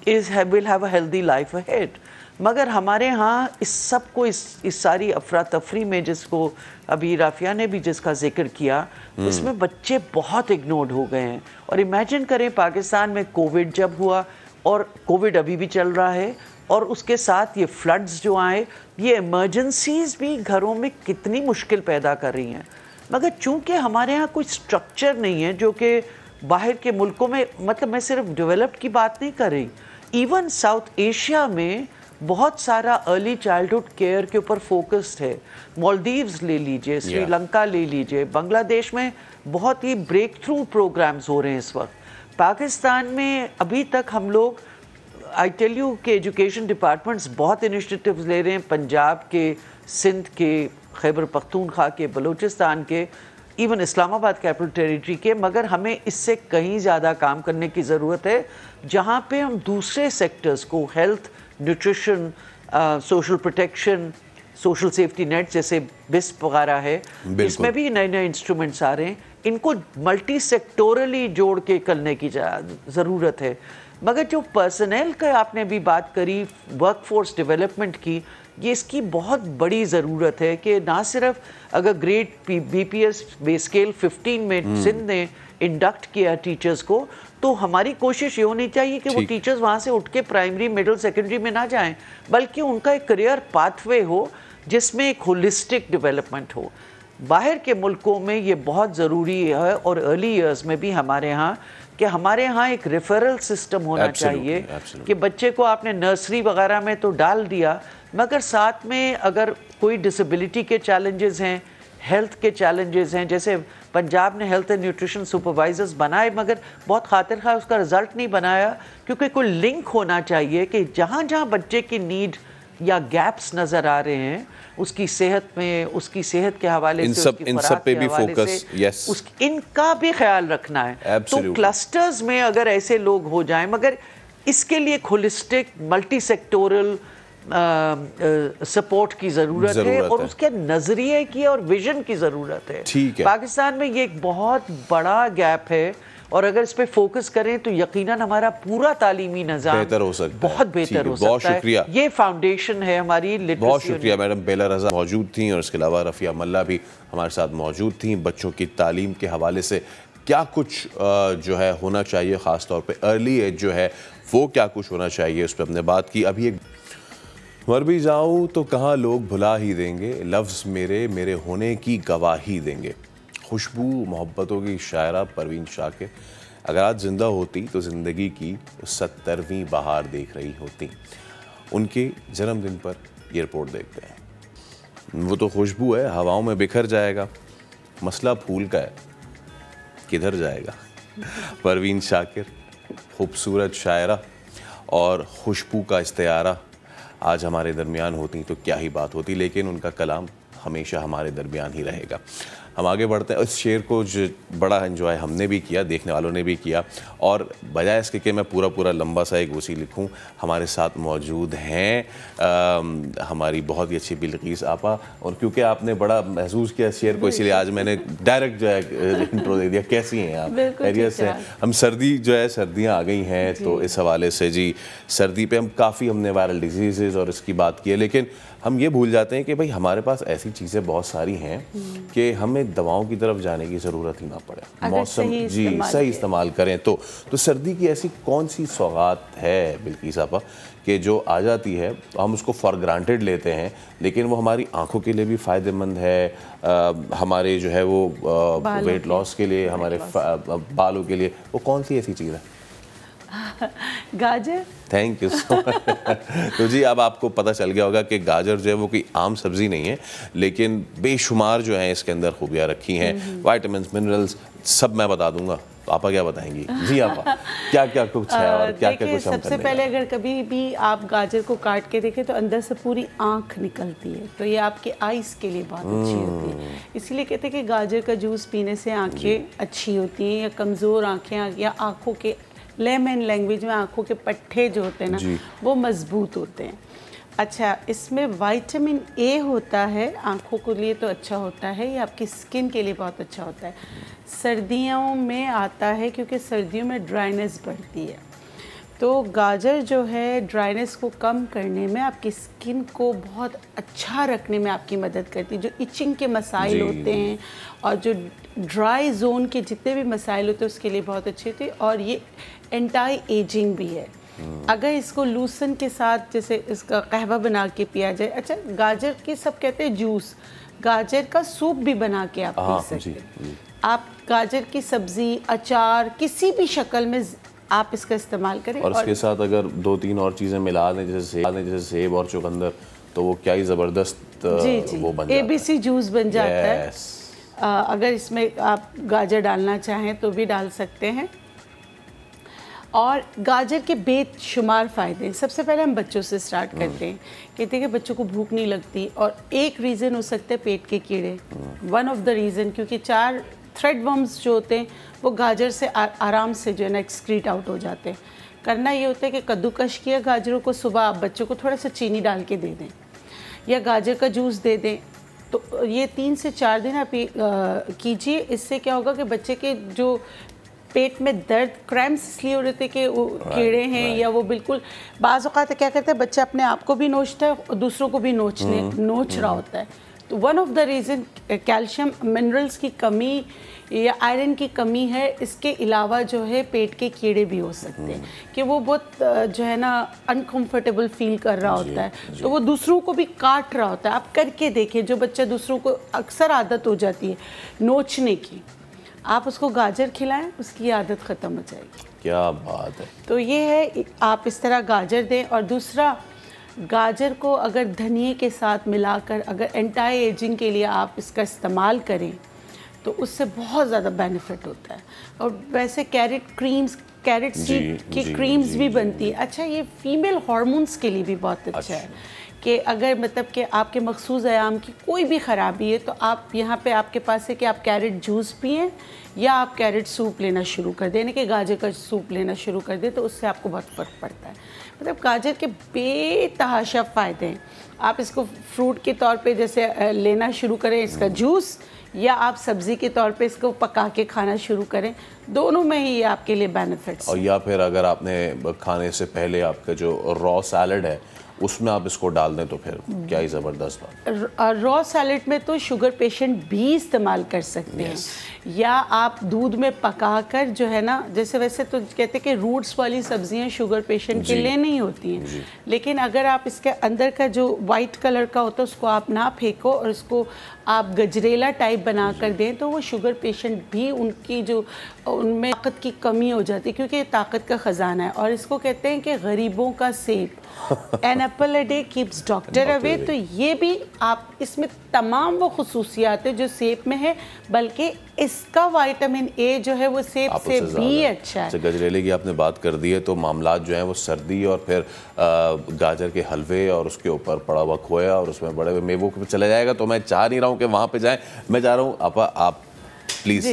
will have a healthy life ahead. मगर हमारे यहाँ इस सब को इस सारी अफरा तफरी में, जिसको अभी राफिया ने भी जिसका जिक्र किया, इसमें बच्चे बहुत इग्नोर्ड हो गए हैं। और इमेजिन करें पाकिस्तान में कोविड जब हुआ, और कोविड अभी भी चल रहा है, और उसके साथ ये फ्लड्स जो आए, ये इमरजेंसीज भी घरों में कितनी मुश्किल पैदा कर रही हैं। मगर चूँकि हमारे यहाँ कोई स्ट्रक्चर नहीं है, जो कि बाहर के मुल्कों में, मतलब मैं सिर्फ डेवलप्ड की बात नहीं कर रही, इवन साउथ एशिया में बहुत सारा अर्ली चाइल्डहुड केयर के ऊपर फोकस्ड है। मालदीव्स ले लीजिए, श्रीलंका ले लीजिए, बांग्लादेश में बहुत ही ब्रेक थ्रू प्रोग्राम्स हो रहे हैं इस वक्त। पाकिस्तान में अभी तक हम लोग, आई टेल यू के एजुकेशन डिपार्टमेंट्स बहुत इनिशिएटिव्स ले रहे हैं, पंजाब के, सिंध के, खैबर पख्तूनख्वा के, बलूचिस्तान के, इवन इस्लामाबाद कैपिटल टेरिटरी के, मगर हमें इससे कहीं ज़्यादा काम करने की ज़रूरत है, जहाँ पे हम दूसरे सेक्टर्स को, health, nutrition, social protection, social safety net जैसे बिस्प वगैरह है, इसमें भी नए नए इंस्ट्रूमेंट्स आ रहे हैं, इनको मल्टी सेक्टोरली जोड़ के करने की ज़रूरत है। मगर जो पर्सनल का आपने भी बात करी, वर्कफोर्स डेवलपमेंट की, ये इसकी बहुत बड़ी ज़रूरत है कि ना सिर्फ अगर ग्रेड BPS बे स्केल 15 में सिंध ने इंडक्ट किया टीचर्स को, तो हमारी कोशिश ये होनी चाहिए कि वो टीचर्स वहाँ से उठ के प्राइमरी, मिडिल, सेकेंडरी में ना जाएं, बल्कि उनका एक करियर पाथवे हो जिसमें एक होलिस्टिक डेवलपमेंट हो। बाहर के मुल्कों में ये बहुत ज़रूरी है, और अर्ली ईयर्स में भी हमारे यहाँ, कि हमारे यहाँ एक रेफरल सिस्टम होना चाहिए कि बच्चे को आपने नर्सरी वगैरह में तो डाल दिया, मगर साथ में अगर कोई डिसेबिलिटी के चैलेंजेस हैं, हेल्थ के चैलेंजेस हैं, जैसे पंजाब ने हेल्थ एंड न्यूट्रिशन सुपरवाइजर्स बनाए, मगर बहुत खातिर खा उसका रिजल्ट नहीं बनाया, क्योंकि कोई लिंक होना चाहिए कि जहाँ जहाँ बच्चे की नीड या गैप्स नज़र आ रहे हैं, उसकी सेहत में, उसकी सेहत के हवाले से, इन सब पे भी फोकस, यस, इनका भी ख्याल रखना है। तो क्लस्टर्स में अगर ऐसे लोग हो जाएं, मगर इसके लिए होलिस्टिक मल्टी सेक्टोरल सपोर्ट की ज़रूरत है, और उसके नज़रिए की और विजन की ज़रूरत है। ठीक है, पाकिस्तान में ये एक बहुत बड़ा गैप है, और अगर इस पे फोकस करें तो यकीनन हमारा पूरा तालीमी निज़ाम बेहतर हो सकता है, बहुत बेहतर हो सकता है। बहुत शुक्रिया, ये फाउंडेशन है हमारी लिटरेसी। बहुत शुक्रिया मैडम। बेला रज़ा मौजूद थी, और इसके अलावा रफ़िया मल्ला भी हमारे साथ मौजूद थी। बच्चों की तालीम के हवाले से क्या कुछ जो है होना चाहिए, ख़ास तौर पे अर्ली एज जो है वो क्या कुछ होना चाहिए, उस पर हमने बात की। अभी एक मर भी जाऊँ तो कहाँ लोग भुला ही देंगे, लफ्ज़ मेरे मेरे होने की गवाही देंगे। खुशबू मोहब्बतों की शायरा परवीन शाकिर अगर आज ज़िंदा होती तो ज़िंदगी की 70वीं बहार देख रही होती। उनके जन्मदिन पर ये रिपोर्ट देखते हैं। वो तो खुशबू है, हवाओं में बिखर जाएगा, मसला फूल का है, किधर जाएगा। परवीन शाकिर, खूबसूरत शायरा और खुशबू का इस्तियारा आज हमारे दरमियान होती तो क्या ही बात होती, लेकिन उनका कलाम हमेशा हमारे दरमियान ही रहेगा। हम आगे बढ़ते हैं। इस शेर को जो बड़ा एंजॉय हमने भी किया, देखने वालों ने भी किया, और बजाय इसके कि मैं पूरा लंबा सा एक वसी लिखूं, हमारे साथ मौजूद हैं हमारी बहुत ही अच्छी बिल्किस आपा। और क्योंकि आपने बड़ा महसूस किया शेर को, इसीलिए आज मैंने डायरेक्ट जो है इंट्रो दे दिया। कैसी हैं आप? खैरियत से? हम सर्दी जो है, सर्दियाँ आ गई हैं, तो इस हवाले से जी सर्दी पे हम काफ़ी हमने वायरल डिजीज़ और इसकी बात की है, लेकिन हम ये भूल जाते हैं कि भाई हमारे पास ऐसी चीज़ें बहुत सारी हैं कि हमें दवाओं की तरफ जाने की ज़रूरत ही ना पड़े। मौसम सही इस्तेमाल करें तो सर्दी की ऐसी कौन सी सौगात है बिल्किस आपा कि जो आ जाती है तो हम उसको फॉर ग्रांटेड लेते हैं, लेकिन वो हमारी आंखों के लिए भी फ़ायदेमंद है, हमारे जो है वो वेट लॉस के लिए, हमारे बालों के लिए, वो कौन सी ऐसी चीज़ है? गाजर। Thank you so much. तो जी अब आपको पता चल गया होगा कि गाजर जो है वो कोई आम सब्जी नहीं है, लेकिन बेशुमार जो है इसके अंदर खूबियाँ रखी हैं, विटामिन्स, मिनरल्स, सब मैं बता दूंगा। तो आपा क्या बताएंगी? जी आपा, क्या क्या कुछ है और क्या क्या कुछ हम सबसे पहले अगर कभी भी आप गाजर को काट के देखें तो अंदर से पूरी आँख निकलती है, तो ये आपके आइज़ के लिए बहुत अच्छी होती है। इसीलिए कहते हैं कि गाजर का जूस पीने से आँखें अच्छी होती हैं, या कमज़ोर आँखें या आँखों के लेमन लैंग्वेज में आँखों के पट्टे जो होते हैं ना वो मजबूत होते हैं। अच्छा, इसमें विटामिन ए होता है, आँखों के लिए तो अच्छा होता है, ये आपकी स्किन के लिए बहुत अच्छा होता है। सर्दियों में आता है क्योंकि सर्दियों में ड्राइनेस बढ़ती है, तो गाजर जो है ड्राइनेस को कम करने में, आपकी स्किन को बहुत अच्छा रखने में आपकी मदद करती है। जो इचिंग के मसाइल होते हैं और जो ड्राई जोन के जितने भी मसाइल होते हैं उसके लिए बहुत अच्छी होती है, और ये एंटी एजिंग भी है। अगर इसको लूसन के साथ जैसे इसका कहवा बना के पिया जाए। अच्छा, गाजर के सब कहते हैं जूस, गाजर का सूप भी बना के आप पी सकते हैं। आप गाजर की सब्जी, अचार, किसी भी शक्ल में आप इसका इस्तेमाल करें। और इसके साथ अगर 2-3 और चीज़ें मिला दें जैसे सेब और चुकंदर, तो वो क्या ही ज़बरदस्त वो बन जाता है, ABC जूस बन जाता है। अगर इसमें आप गाजर डालना चाहें तो भी डाल सकते हैं। और गाजर के बेशुमार फ़ायदे। सबसे पहले हम बच्चों से स्टार्ट करते हैं। कहते हैं कि बच्चों को भूख नहीं लगती, और एक रीज़न हो सकता है पेट के कीड़े, वन ऑफ द रीज़न, क्योंकि 4 थ्रेड वर्म्स जो होते हैं वो गाजर से आराम से जो है ना एक्सक्रीट आउट हो जाते हैं। करना ये होता है कि कद्दूकश किया गाजरों को, सुबह आप बच्चों को थोड़ा सा चीनी डाल के दे दें या गाजर का जूस दे दें। तो ये 3 से 4 दिन आप कीजिए। इससे क्या होगा कि बच्चे के जो पेट में दर्द, क्रैम्प्स इसलिए हो रहे थे कि वो कीड़े हैं या वो बिल्कुल, बाज़ औक़ात क्या करते हैं बच्चा अपने आप को भी नोचता है और दूसरों को भी नोच रहा होता है। तो one of the reason calcium minerals की कमी या आयरन की कमी है। इसके अलावा जो है पेट के कीड़े भी हो सकते हैं कि वो बहुत जो है ना अनकंफर्टेबल फील कर रहा होता है, तो वो दूसरों को भी काट रहा होता है। आप करके देखें, जो बच्चा दूसरों को अक्सर आदत हो जाती है नोचने की, आप उसको गाजर खिलाएं, उसकी आदत ख़त्म हो जाएगी। क्या बात है। तो ये है, आप इस तरह गाजर दें। और दूसरा, गाजर को अगर धनिए के साथ मिलाकर अगर एंटी एजिंग के लिए आप इसका इस्तेमाल करें तो उससे बहुत ज़्यादा बेनिफिट होता है। और वैसे कैरेट सीड की क्रीम्स भी बनती है। अच्छा, ये फीमेल हार्मोन्स के लिए भी बहुत अच्छा है कि अगर मतलब कि आपके मखसूस आयाम की कोई भी ख़राबी है तो आप यहाँ पे आपके पास है कि आप कैरेट जूस पिएं या आप कैरेट सूप लेना शुरू कर दें, कि गाजर का सूप लेना शुरू कर दें, तो उससे आपको बहुत फ़र्क पड़ता है। मतलब गाजर के बेतहाशा फ़ायदे हैं। आप इसको फ्रूट के तौर पे जैसे लेना शुरू करें इसका जूस, या आप सब्ज़ी के तौर पे इसको पका के खाना शुरू करें, दोनों में ही ये आपके लिए बेनिफिट्स। और या फिर अगर आपने खाने से पहले आपका जो रॉ सैलड है उसमें आप इसको डाल दें तो फिर क्या ही ज़बरदस्त बात। रॉ सैलेड में तो शुगर पेशेंट भी इस्तेमाल कर सकते हैं, या आप दूध में पकाकर जो है ना, जैसे वैसे तो कहते हैं कि रूट्स वाली सब्जियां शुगर पेशेंट के लिए नहीं होती हैं, लेकिन अगर आप इसके अंदर का जो वाइट कलर का होता है उसको आप ना फेंको और उसको आप गजरेला टाइप बना कर दें तो वो शुगर पेशेंट भी उनकी जो उनमें ताकत की कमी हो जाती है, क्योंकि ये ताकत का ख़जाना है। और इसको कहते हैं कि गरीबों का सेब, an apple a day keeps doctor away. तो ये भी आप इसमें तमाम वो खुसूसियात है जो सेब में है, बल्कि इसका विटामिन ए जो है वो सेब से भी अच्छा है। गजरेले की आपने बात कर दी है तो मामलात जो हैं वो सर्दी और फिर गाजर के हलवे और उसके ऊपर पड़ा हुआ खोया और उसमें बड़े हुए मेवों के चला जाएगा। तो मैं चाह नहीं रहा हूँ कि वहाँ पे जाएं, मैं चाह रहा हूँ आप प्लीज़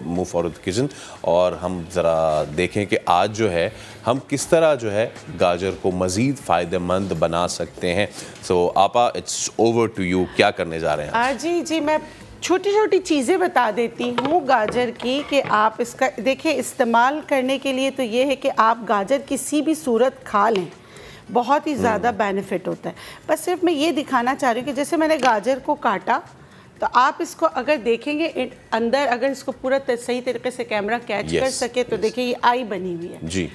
मूव फॉरवर्ड किचन और हम ज़रा देखें कि आज जो है हम किस तरह जो है गाजर को मज़ीद फ़ायदेमंद बना सकते हैं। सो आपा, इट्स ओवर टू यू, क्या करने जा रहे हैं? जी मैं छोटी छोटी चीज़ें बता देती हूँ गाजर की कि आप इसका देखिए इस्तेमाल करने के लिए। तो ये है कि आप गाजर किसी भी सूरत खा लें, बहुत ही ज़्यादा बेनिफिट होता है। बस सिर्फ मैं ये दिखाना चाह रही हूँ कि जैसे मैंने गाजर को काटा तो आप इसको अगर देखेंगे अंदर, अगर इसको पूरा सही तरीके से कैमरा कैच कर सके तो देखिए ये आई बनी हुई है जी।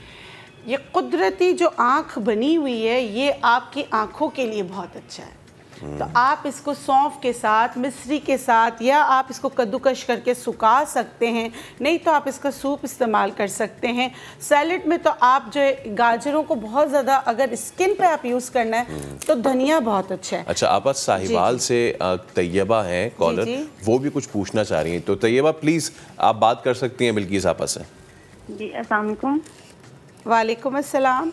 ये कुदरती जो आँख बनी हुई है ये आपकी आँखों के लिए बहुत अच्छा है। तो आप इसको सौंफ के साथ, मिश्री के साथ, या आप इसको कद्दूकश करके सुखा सकते हैं, नहीं तो आप इसका सूप इस्तेमाल कर सकते हैं। सैलेड में तो आप जो है गाजरों को बहुत ज़्यादा अगर स्किन पे आप यूज़ करना है तो धनिया बहुत अच्छा है। अच्छा, आप साहिवाल से तैयबा हैं कॉलर, वो भी कुछ पूछना चाह रही हैं, तो तैयबा प्लीज़ आप बात कर सकती हैं बिल्किस आपा से। जी अस्सलाम वालेकुम। वालेकुम अस्सलाम।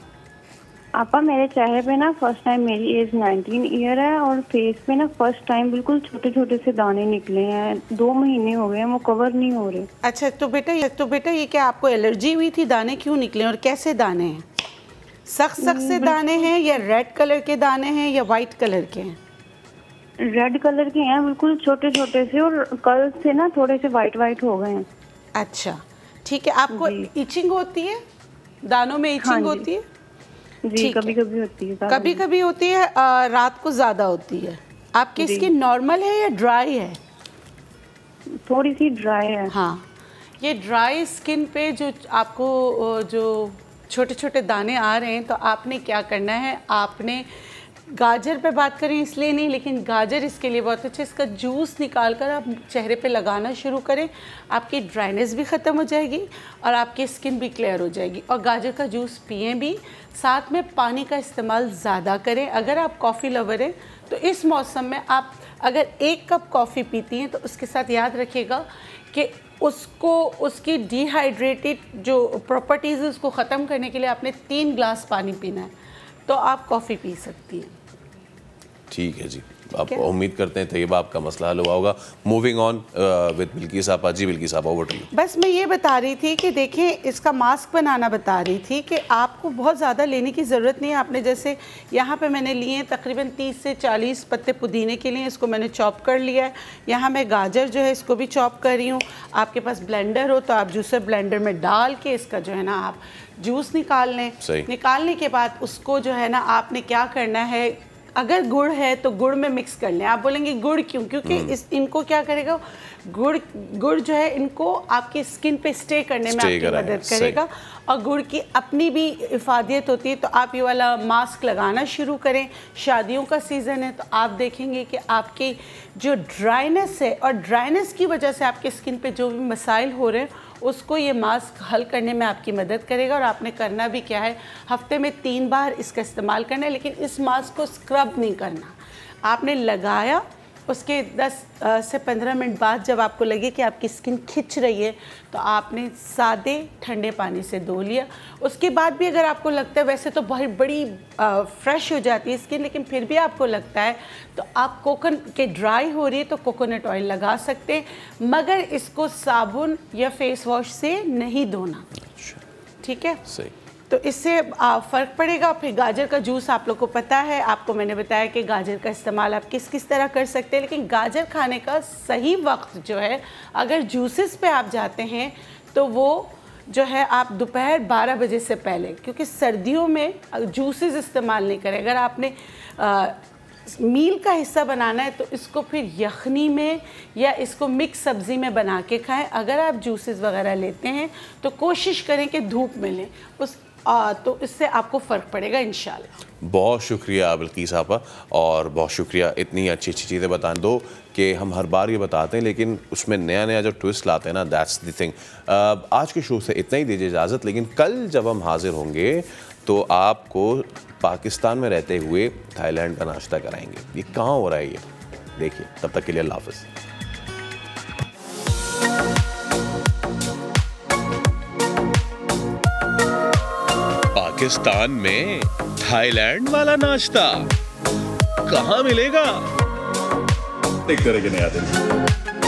आपा मेरे चेहरे पे ना फर्स्ट टाइम, मेरी एज 19 ईयर है, और फेस पे ना फर्स्ट टाइम बिल्कुल छोटे छोटे से दाने निकले हैं। 2 महीने हो गए हैं, वो कवर नहीं हो रहे। अच्छा, तो बेटा ये क्या आपको एलर्जी हुई थी? दाने क्यों निकले और कैसे दाने हैं? सख्त से दाने हैं या रेड कलर के दाने हैं या वाइट कलर के हैं? रेड कलर के हैं, बिल्कुल छोटे छोटे से, और कल से ना थोड़े से वाइट हो गए हैं। अच्छा ठीक है। आपको इचिंग होती है? दानों में इचिंग होती है? जी कभी कभी होती है। कभी कभी होती है, रात को ज़्यादा होती है। आपकी स्किन नॉर्मल है या ड्राई है? थोड़ी सी ड्राई है। हाँ, ये ड्राई स्किन पे जो आपको जो छोटे छोटे दाने आ रहे हैं, तो आपने क्या करना है, आपने गाजर पे बात करें इसलिए नहीं, लेकिन गाजर इसके लिए बहुत अच्छा। इसका जूस निकाल कर आप चेहरे पे लगाना शुरू करें, आपकी ड्राइनेस भी ख़त्म हो जाएगी और आपकी स्किन भी क्लियर हो जाएगी। और गाजर का जूस पिएं भी, साथ में पानी का इस्तेमाल ज़्यादा करें। अगर आप कॉफ़ी लवर हैं तो इस मौसम में आप अगर 1 कप कॉफ़ी पीती हैं तो उसके साथ याद रखिएगा कि उसकी डिहाइड्रेटेड जो प्रॉपर्टीज़ है उसको ख़त्म करने के लिए आपने 3 ग्लास पानी पीना है, तो आप कॉफ़ी पी सकती हैं। ठीक है जी, आप उम्मीद करते हैं तैयबा आपका मसला हल हुआ होगा। मूविंग ऑन विद बिल्किस आपा। जी बिल्किस आपा, ओवर टू यू। बस मैं ये बता रही थी कि देखें, इसका मास्क बनाना बता रही थी कि आपको बहुत ज़्यादा लेने की ज़रूरत नहीं है। आपने जैसे यहाँ पे मैंने लिए हैं तकरीबन 30 से 40 पत्ते पुदीने के लिए, इसको मैंने चॉप कर लिया है। यहाँ मैं गाजर जो है इसको भी चॉप कर रही हूँ। आपके पास ब्लेंडर हो तो आप जूसर ब्लेंडर में डाल के इसका जो है ना आप जूस निकाल लें। निकालने के बाद उसको जो है ना आपने क्या करना है, अगर गुड़ है तो गुड़ में मिक्स कर लें। आप बोलेंगे गुड़ क्यों? क्योंकि इनको क्या करेगा, गुड़ जो है इनको आपकी स्किन पे स्टे करने में आपकी मदद करेगा, और गुड़ की अपनी भी इफादियत होती है। तो आप ये वाला मास्क लगाना शुरू करें। शादियों का सीज़न है तो आप देखेंगे कि आपकी जो ड्राइनेस है, और ड्राइनेस की वजह से आपके स्किन पे जो भी मसाइल हो रहे हैं उसको ये मास्क हल करने में आपकी मदद करेगा। और आपने करना भी क्या है, हफ्ते में 3 बार इसका इस्तेमाल करना है, लेकिन इस मास्क को स्क्रब नहीं करना। आपने लगाया, उसके 10 से 15 मिनट बाद जब आपको लगे कि आपकी स्किन खिंच रही है तो आपने सादे ठंडे पानी से धो लिया। उसके बाद भी अगर आपको लगता है, वैसे तो बहुत बड़ी फ्रेश हो जाती है स्किन, लेकिन फिर भी आपको लगता है तो आप के ड्राई हो रही है तो कोकोनट ऑयल लगा सकते हैं, मगर इसको साबुन या फेस वॉश से नहीं धोना। ठीक है, सही। तो इससे फ़र्क पड़ेगा। फिर गाजर का जूस आप लोग को पता है, आपको मैंने बताया कि गाजर का इस्तेमाल आप किस किस तरह कर सकते हैं, लेकिन गाजर खाने का सही वक्त जो है, अगर जूसेस पे आप जाते हैं तो वो जो है आप दोपहर 12 बजे से पहले, क्योंकि सर्दियों में जूसेस इस्तेमाल नहीं करें। अगर आपने मील का हिस्सा बनाना है तो इसको फिर यखनी में या इसको मिक्स सब्ज़ी में बना के खाएं। अगर आप जूसेस वगैरह लेते हैं तो कोशिश करें कि धूप में लें, तो इससे आपको फ़र्क पड़ेगा इंशाल्लाह। बहुत शुक्रिया बिल्किस आपा, और बहुत शुक्रिया इतनी अच्छी अच्छी चीज़ें बता दो कि हम हर बार ये बताते हैं, लेकिन उसमें नया नया जो ट्विस्ट लाते हैं ना, दैट्स द थिंग। आज के शो से इतना ही दीजिए इजाज़त, लेकिन कल जब हम हाजिर होंगे तो आपको पाकिस्तान में रहते हुए थाईलैंड का नाश्ता कराएंगे। ये कहाँ हो रहा है ये देखिए। तब तक के लिए अल्लाह हाफ़िज़। पाकिस्तान में थाईलैंड वाला नाश्ता कहाँ मिलेगा? देखते रहिए नया दिन।